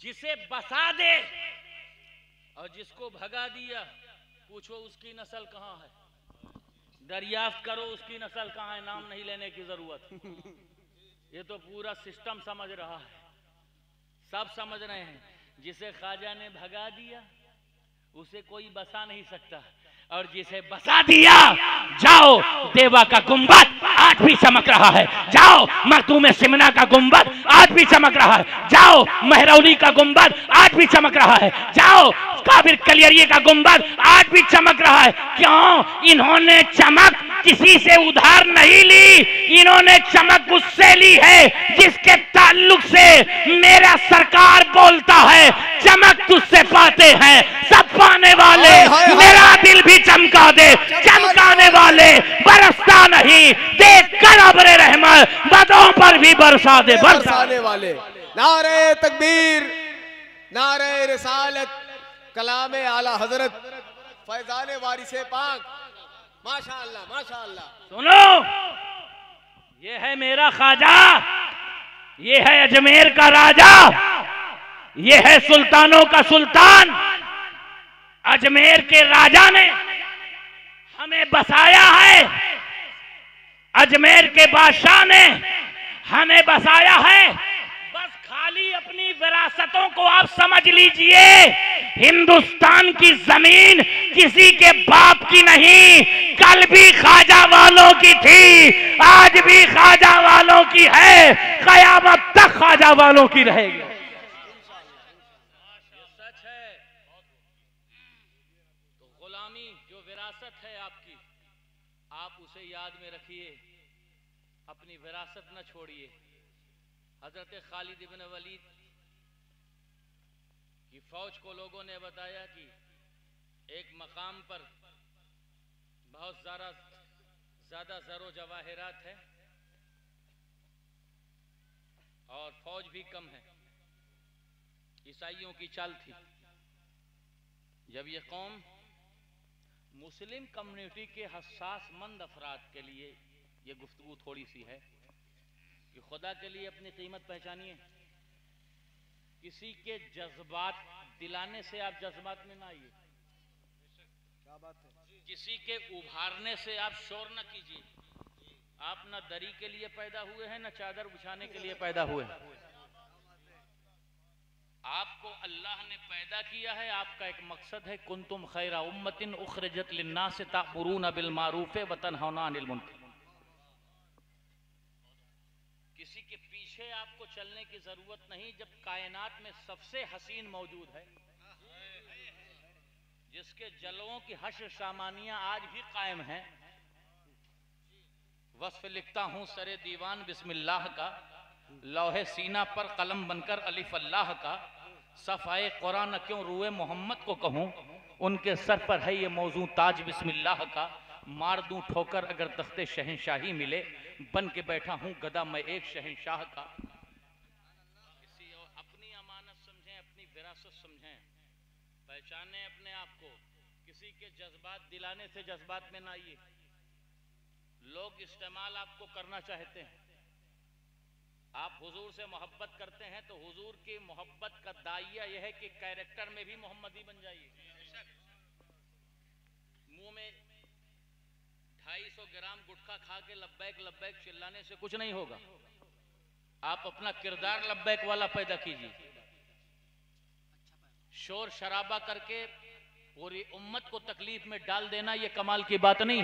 Speaker 3: जिसे बसा दे और जिसको भगा दिया, पूछो उसकी नस्ल कहां है, दरियाफ्त करो उसकी नस्ल कहां है, नाम नहीं लेने की जरूरत। ये तो पूरा सिस्टम समझ रहा है, सब समझ रहे हैं। जिसे ख्वाजा ने भगा दिया उसे कोई बसा नहीं सकता, और जिसे बसा दिया, जाओ देवा का गुंबद आज भी चमक रहा है, जाओ मखदूम सिमना का गुंबद आज भी चमक रहा है, जाओ महरौली का गुंबद आज भी चमक रहा है, जाओ काबिर कलियरी का गुंबद आज भी चमक रहा है। क्यों? इन्होंने चमक किसी से उधार नहीं ली, इन्होंने चमक उससे ली है जिसके ताल्लुक से मेरा सरकार बोलता है चमक तुझसे पाते हैं सब पाने वाले। मेरा दिल भी चमका दे, चमकाने वाले बरसता नहीं, देख कर अब्रे रहमत बदों पर भी बरसा दे, बरसाने
Speaker 2: वाले। नारे तकबीर, नारे रिसालत, कलामे आला हजरत, फैजाने वारिसे पाक। माशाअल्लाह माशाअल्लाह।
Speaker 3: सुनो, ये है मेरा ख्वाजा, ये है अजमेर का राजा, ये है सुल्तानों का सुल्तान। अजमेर के राजा ने हमें बसाया है, अजमेर के बादशाह ने हमें बसाया है। बस खाली अपनी विरासतों को आप समझ लीजिए। हिंदुस्तान की जमीन किसी के बाप की नहीं, कल भी ख्वाजा वालों की थी, आज भी ख्वाजा वालों की है, कयामत तक ख्वाजा वालों की रहेगी। सच है। तो गुलामी जो विरासत है आपकी, आप उसे याद में रखिए, अपनी विरासत न छोड़िए। हजरत खालिद इब्न वलीद की फौज को लोगों ने बताया कि एक मकाम पर बहुत ज्यादा ज़रो जवाहिरात है और फौज भी कम है। ईसाइयों की चाल थी। जब ये कौम मुस्लिम कम्युनिटी के हसासमंद अफराद के लिए ये गुफ्तगू थोड़ी सी है कि खुदा के लिए अपनी कीमत पहचानिए। किसी के जज्बात दिलाने से आप जज्बात में ना आइए,
Speaker 2: क्या बात है।
Speaker 3: किसी के उभारने से आप शोर न कीजिए। आप न दरी के लिए पैदा हुए हैं, न चादर बिछाने के लिए पैदा हुए हैं। आपको अल्लाह ने पैदा किया है, आपका एक मकसद है, कुंतुम खैरा उम्मतिन उखरिजत लिन्नास तामुरून बिल मारूफ व तनहौना अनिल मुनकर। किसी के पीछे आपको चलने की जरूरत नहीं, जब कायनात में सबसे हसीन मौजूद है, जिसके जलवों की हश्र सामानियां आज भी कायम हैं। वस्फ लिखता हूं सरे दीवान बिस्मिल्लाह का, लौहे सीना पर कलम बनकर अलिफ अल्लाह का, सफाए कुरान क्यों रुए मोहम्मद को कहूं, उनके सर पर है ये मौजू ताज बिस्मिल्लाह का। मार दूं ठोकर अगर तख्ते शहंशाही मिले, बन के बैठा हूं गदा मैं एक शहंशाह का। किसी और अपनी अमानत समझें, अपनी विरासत समझें। पहचाने अपने आप को, किसी के जज्बात दिलाने से जज्बात में ना आइए। लोग इस्तेमाल आपको करना चाहते हैं, आप हुजूर से मोहब्बत करते हैं तो हुजूर की मोहब्बत का दाइया यह है कि कैरेक्टर में भी मोहम्मदी बन जाइए। मुंह में 250 ग्राम गुटखा खा के लब्बैक लब्बैक चिल्लाने से कुछ नहीं होगा। आप अपना किरदार लब्बैक वाला पैदा कीजिए। शोर शराबा करके पूरी उम्मत को तकलीफ में डाल देना ये कमाल की बात नहीं।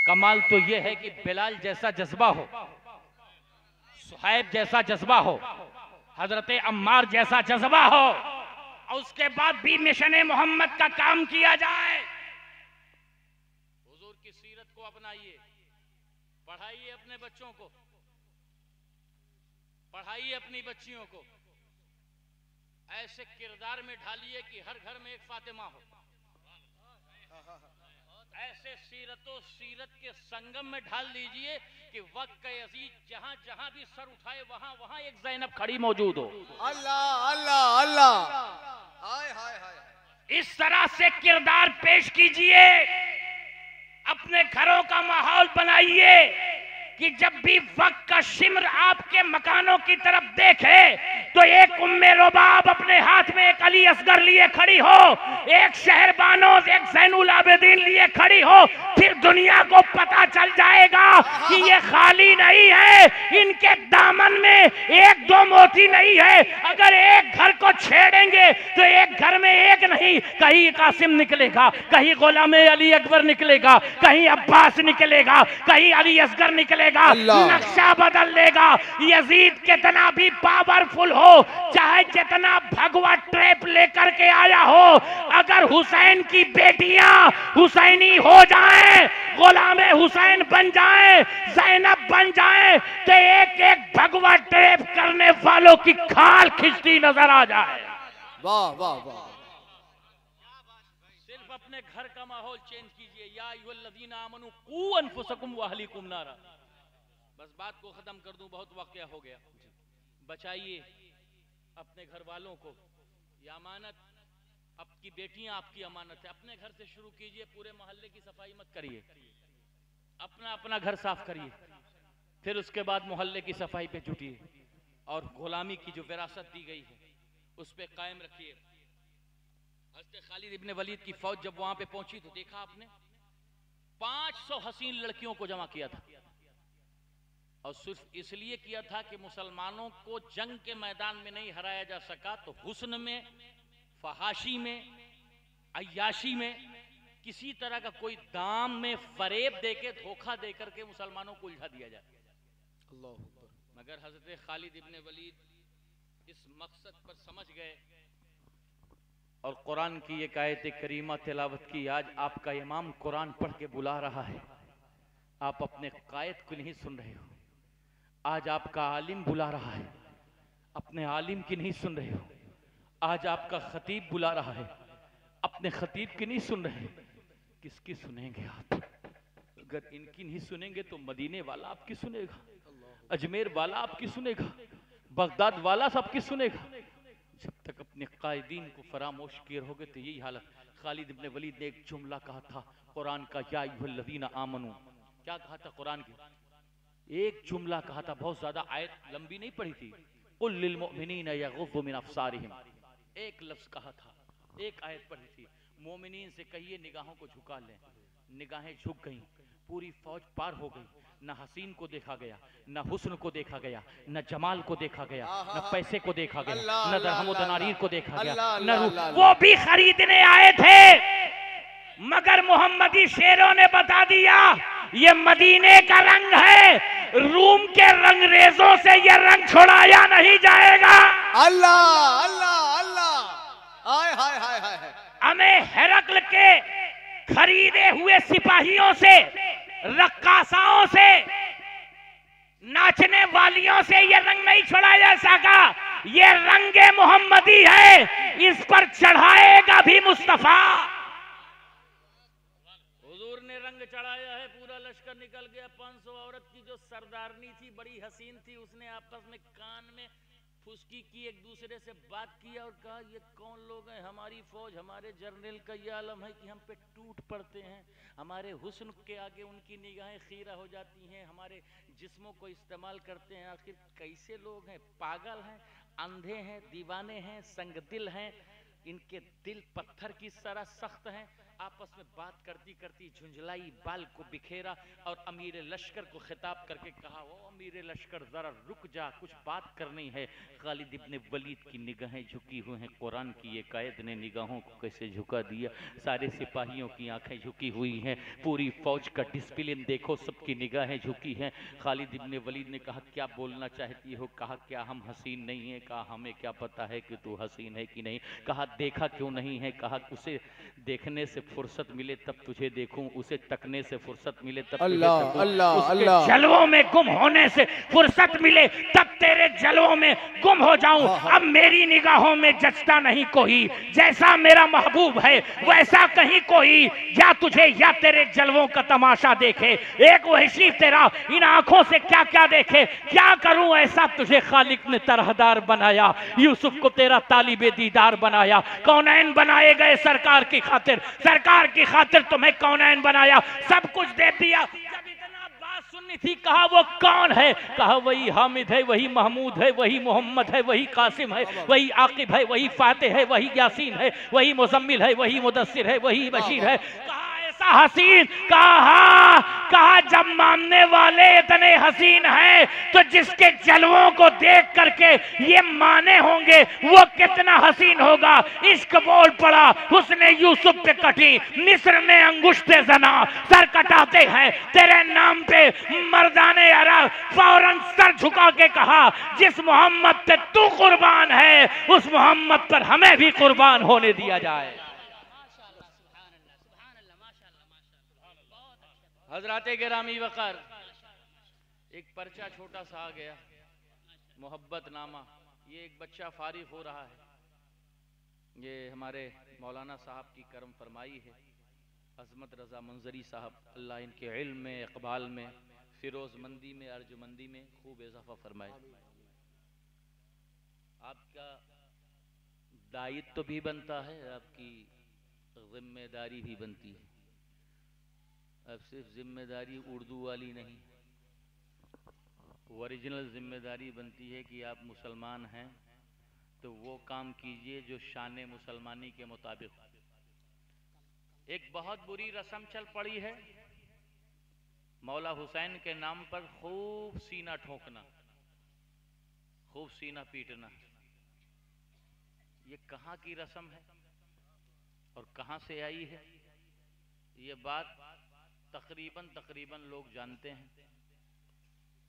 Speaker 3: कमाल तो ये है कि बिलाल जैसा जज्बा हो, सुहैब जैसा जज्बा हो, हजरत अम्मार जैसा जज्बा हो, और उसके बाद भी मिशन मोहम्मद का काम किया जाए। हुजूर की सीरत को अपनाइए, पढ़ाइए अपने बच्चों को, पढ़ाइए अपनी बच्चियों को, ऐसे किरदार में ढालिए कि हर घर में एक फातिमा हो। ऐसे सीरत के संगम में ढाल दीजिए कि वक्त का अजीज जहां जहां भी सर उठाए वहां वहां एक ज़ैनब खड़ी मौजूद हो।
Speaker 2: अल्लाह अल्लाह अल्लाह, हाय हाय हाय।
Speaker 3: इस तरह से किरदार पेश कीजिए, अपने घरों का माहौल बनाइए कि जब भी वक्त का शिमर आपके मकानों की तरफ देखे तो एक उम्मे रुबाब अपने हाथ में एक अली असगर लिए खड़ी हो, एक शहरबानो एक ज़ैनुल आबिदीन लिए खड़ी हो। फिर दुनिया को पता चल जाएगा कि ये खाली नहीं है, इनके दामन में एक दो मोती नहीं है। अगर एक घर को छेड़ेंगे तो एक घर में एक नहीं, कहीं कासिम निकलेगा, कहीं गुलाम अली अकबर निकलेगा, कहीं अब्बास निकलेगा, कहीं अली असगर निकलेगा। नक्शा बदल देगा। यजीद कितना भी पावरफुल हो, चाहे जितना भगवा ट्रैप लेकर के आया हो, अगर हुसैन की बेटियां हुसैनी हो जाएं, गुलाम हुसैन बन जाएं, ज़ैनब बन जाएं, तो एक एक भगवा ट्रैप करने वालों की खाल खिंचती नजर आ जाए।
Speaker 2: वाह वाह वाह।
Speaker 3: सिर्फ अपने घर का माहौल चेंज कीजिए। या अय्युहल्लज़ीना आमनू कू अनफुसकुम व अहलीकुम नारा। बस बात को खत्म कर दूं, बहुत वाकया हो गया। बचाइए अपने घर वालों को, ये अमानत, आपकी बेटियां आपकी अमानत है। अपने घर से शुरू कीजिए, पूरे मोहल्ले की सफाई मत करिए, अपना अपना घर साफ करिए, फिर उसके बाद मोहल्ले की सफाई पे जुटिए और गुलामी की जो विरासत दी गई है उस पे कायम रखिए। हज़रत खालिद इब्ने वलीद की फौज जब वहां पे पहुंची तो देखा आपने 500 हसीन लड़कियों को जमा किया था, और सिर्फ इसलिए किया था कि मुसलमानों को जंग के मैदान में नहीं हराया जा सका तो हुस्न में, फहाशी में, अय्याशी में, किसी तरह का कोई दाम में फरेब देके धोखा देकर के मुसलमानों को उलझा दिया जाए। मगर हजरत खालिद इब्ने वलीद इस मकसद पर समझ गए और कुरान की एक आयत करीमा तिलावत की। आज आपका इमाम कुरान पढ़ के बुला रहा है, आप अपने कायद को नहीं सुन रहे हो। आज आपका आलिम बुला रहा है, अपने आलिम की नहीं सुन रहे हो। आज आपका खतीब बुला रहा है, अपने खतीब की नहीं सुन रहे। किसकी सुनेंगे आप? अगर इनकी नहीं सुनेंगे तो मदीने वाला आपकी सुनेगा, अजमेर वाला आपकी सुनेगा, बगदाद वाला सबकी सुनेगा। जब तक अपने कायदीन को फरामोश किए रहोगे तो यही हालत। खालिद इब्ने वलीद ने एक जुमला कहा था कुरान का, या अय्युहल्लज़ीना आमनू। क्या कहा था कुरान की? एक जुमला कहा था, बहुत ज्यादा आयत लंबी नहीं पढ़ी थी। कुल लिल मुमिनीना यग़ुज़्ज़ू मिन अब्सारिहिम, एक लफ्ज कहा था, एक आयत पढ़ी थी। मोमिनीन से कहिए निगाहों को झुका लें। निगाहें झुक गईं, पूरी फौज पार हो गई। न हसीन को देखा गया, न हुस्न को देखा गया, न जमाल को देखा गया, न पैसे को देखा गया, न दरहम दनारीर को देखा गया, न वो भी खरीदने आए थे मगर मोहम्मदी शेरों ने बता दिया ये मदीने का रंग है, रूम के रंगरेजों से ये रंग छुड़ाया नहीं जाएगा।
Speaker 2: अल्लाह अल्लाह अल्लाह, हाय हाय हाय हाय।
Speaker 3: हमें हेरक्ल के खरीदे हुए सिपाहियों से, रक्कासाओं से, नाचने वालियों से ये रंग नहीं छुड़ाया जा सका। ये रंगे मोहम्मदी है, इस पर चढ़ाएगा भी मुस्तफा। हुजूर ने रंग चढ़ाया है, पूरा लश्कर निकल गया। 500 औरत की जो सरदारनी थी, बड़ी हसीन थी, उसने आपस में कान में फुसकी की, एक दूसरे से बात किया और कहा ये कौन लोग हैं, हमारी फौज, हमारे जर्नल का ये आलम है कि हम पे टूट पड़ते हैं, हमारे हुस्न के आगे उनकी निगाहें खीरा हो जाती हैं, हमारे जिस्मों को इस्तेमाल करते हैं। आखिर कैसे लोग हैं, पागल हैं, अंधे हैं, दीवाने हैं, संगदिल हैं, इनके दिल पत्थर की तरह सख्त हैं। आपस में बात करती करती झुंझलाई, बाल को बिखेरा और अमीर लश्कर को खिताब करके कहा, ओ अमीर लश्कर जरा रुक जा, कुछ बात करनी है। खालिद इब्न वलीद की निगाहें झुकी हुई हैं, कुरान की ये कायद ने निगाहों को कैसे झुका दिया। सारे सिपाहियों की आंखें झुकी हुई हैं, पूरी फौज का डिसिप्लिन देखो, सबकी निगाहें झुकी हैं। खालिद इब्न वलीद ने कहा, क्या बोलना चाहती हो? कहा, क्या हम हसीन नहीं है? कहा, हमें क्या पता है कि तू हसीन है कि नहीं। कहा, देखा क्यों नहीं है? कहा, उसे देखने से फुर्सत मिले तब तुझे देखूं, उसे तकने से फुर्सत मिले तब
Speaker 2: अल्लाह
Speaker 3: तुझे
Speaker 2: अल्लाह
Speaker 3: उसके
Speaker 2: अल्लाह
Speaker 3: जलवों में गुम होने से फुर्सत मिले तब तेरे जलवों में गुम हो जाऊं। अब मेरी निगाहों में जचता नहीं कोई, जैसा मेरा महबूब है वैसा कहीं कोई, या तुझे या तेरे जलवों का तमाशा देखे। एक वहशी तेरा इन आंखों से क्या क्या देखे, क्या करूं ऐसा तुझे खालिक ने तरहदार बनाया। यूसुफ को तेरा तालिबे दीदार बनाया, कौनैन बनाए गए सरकार की खातिर, सरकार की खातिर तुम्हें कौनैन बनाया, सब कुछ दे दिया। जब इतना बात सुननी थी, कहा वो कौन है? कहा वही हामिद है, वही महमूद है, वही मोहम्मद है, वही कासिम है, वही आकिब है, वही फातिह है, वही यासीन है, वही मुजम्मिल है, वही मुदस्सिर है, वही बशीर है। कहा ऐसा हसीन? कहा जब मानने वाले इतने हसीन हैं तो जिसके जलवों को देख करके ये माने होंगे वो कितना हसीन होगा। इश्क बोल पड़ा, उसने यूसुफ पे कटी, मिस्र में अंगुश्ते जना, सर कटाते हैं तेरे नाम पे मर्दाने अरब। फौरन सर झुका के कहा, जिस मोहम्मद पे तू कुर्बान है उस मोहम्मद पर हमें भी कुर्बान होने दिया जाए। हजराते गिरामी वक़ार, एक पर्चा छोटा सा आ गया, मोहब्बत नामा। ये एक बच्चा फारिग हो रहा है, ये हमारे मौलाना साहब की करम फरमाई है, अजमत रज़ा मंजरी साहब, अल्लाह इनके इल्म में, इक़बाल में, फिरोजमंदी में, अर्जुमंदी में खूब इजाफा फरमाए। आपका दायित्व भी बनता है, आपकी जिम्मेदारी भी बनती है। अब सिर्फ जिम्मेदारी उर्दू वाली नहीं, ओरिजिनल जिम्मेदारी बनती है कि आप मुसलमान हैं तो वो काम कीजिए जो शान मुसलमानी के मुताबिक। एक बहुत बुरी रस्म चल पड़ी है, मौला हुसैन के नाम पर खूब सीना ठोकना, खूब सीना पीटना। ये कहाँ की रस्म है और कहाँ से आई है? ये बात तकरीबन लोग जानते हैं।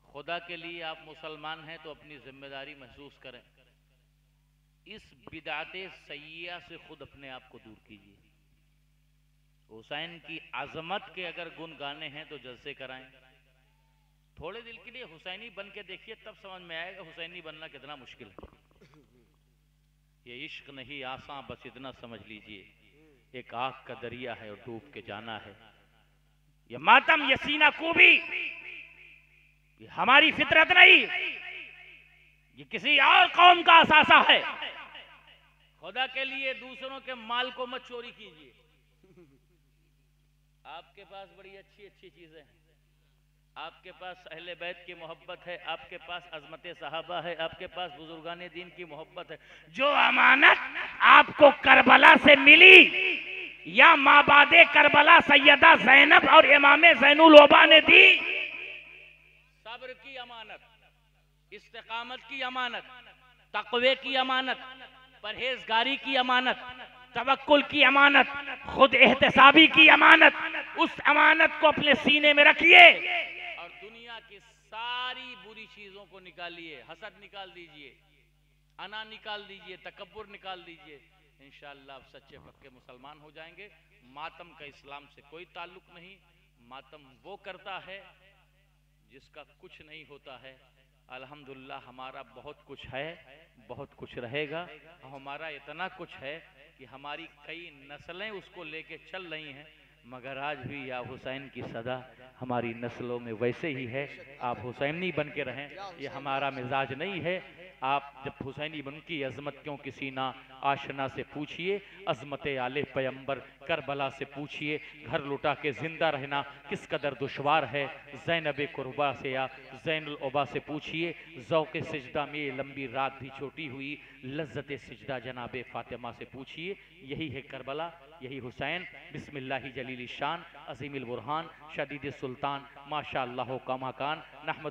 Speaker 3: खुदा के लिए आप मुसलमान हैं तो अपनी जिम्मेदारी महसूस करें। इस बिदाते सय्या से खुद अपने आप को दूर कीजिए। हुसैन की आजमत के अगर गुण गाने हैं तो जलसे कराएं। थोड़े दिल के लिए हुसैनी बन के देखिए, तब समझ में आएगा हुसैनी बनना कितना मुश्किल है। ये इश्क नहीं आसान, बस इतना समझ लीजिए, एक आग का दरिया है और डूब के जाना है। ये मातम, ये सीना कूबी, ये हमारी फितरत नहीं, ये किसी और कौम का असासा है। खुदा के लिए दूसरों के माल को मत चोरी कीजिए। आपके पास बड़ी अच्छी अच्छी चीजें हैं, आपके पास अहले बैत की मोहब्बत है, आपके पास अजमत सहाबा है, आपके पास बुजुर्गाने दीन की मोहब्बत है। जो अमानत आपको करबला से मिली या माबादे करबला सैयदा ज़ैनब और इमामे ज़ैनुल ओबा ने दी, सब्र की अमानत, इस्तिकामत की अमानत, तक़वे की अमानत, परहेजगारी की अमानत, तवक्कुल की अमानत, खुद एहतसाबी की अमानत, उस अमानत को अपने सीने में रखिए और दुनिया की सारी बुरी चीजों को निकालिए। हसद निकाल दीजिए, अना निकाल दीजिए, तकब्बुर निकाल दीजिए। इंशाअल्लाह आप सच्चे पक्के मुसलमान हो जाएंगे। मातम का इस्लाम से कोई ताल्लुक नहीं। मातम वो करता है जिसका कुछ नहीं होता है। अल्हम्दुलिल्लाह हमारा बहुत कुछ है, बहुत कुछ रहेगा। हमारा इतना कुछ है कि हमारी कई नस्लें उसको लेके चल रही हैं। मगर आज भी या हुसैन की सदा हमारी नस्लों में वैसे ही है। आप हुसैनी बन के रहें, ये हमारा मिजाज नहीं है। आप जब हुसैनी बन की अजमत क्यों किसी ना आशना से पूछिए, अजमत आले पैगंबर करबला से पूछिए, घर लुटा के जिंदा रहना किस कदर दुश्वार है, ज़ैनब कुर्बा से या ज़ैनुल उबा से पूछिए, ज़ौक़ सिजदा में लंबी रात भी छोटी हुई, लज्जत सिजदा जनाबे फातिमा से पूछिए। यही है करबला, यही हुसैन। बिस्मिल्लाहि जलील शान, अज़ीमिल बुरहान, शदीद सुल्तान, माशा अल्लाह का मकान, नहमद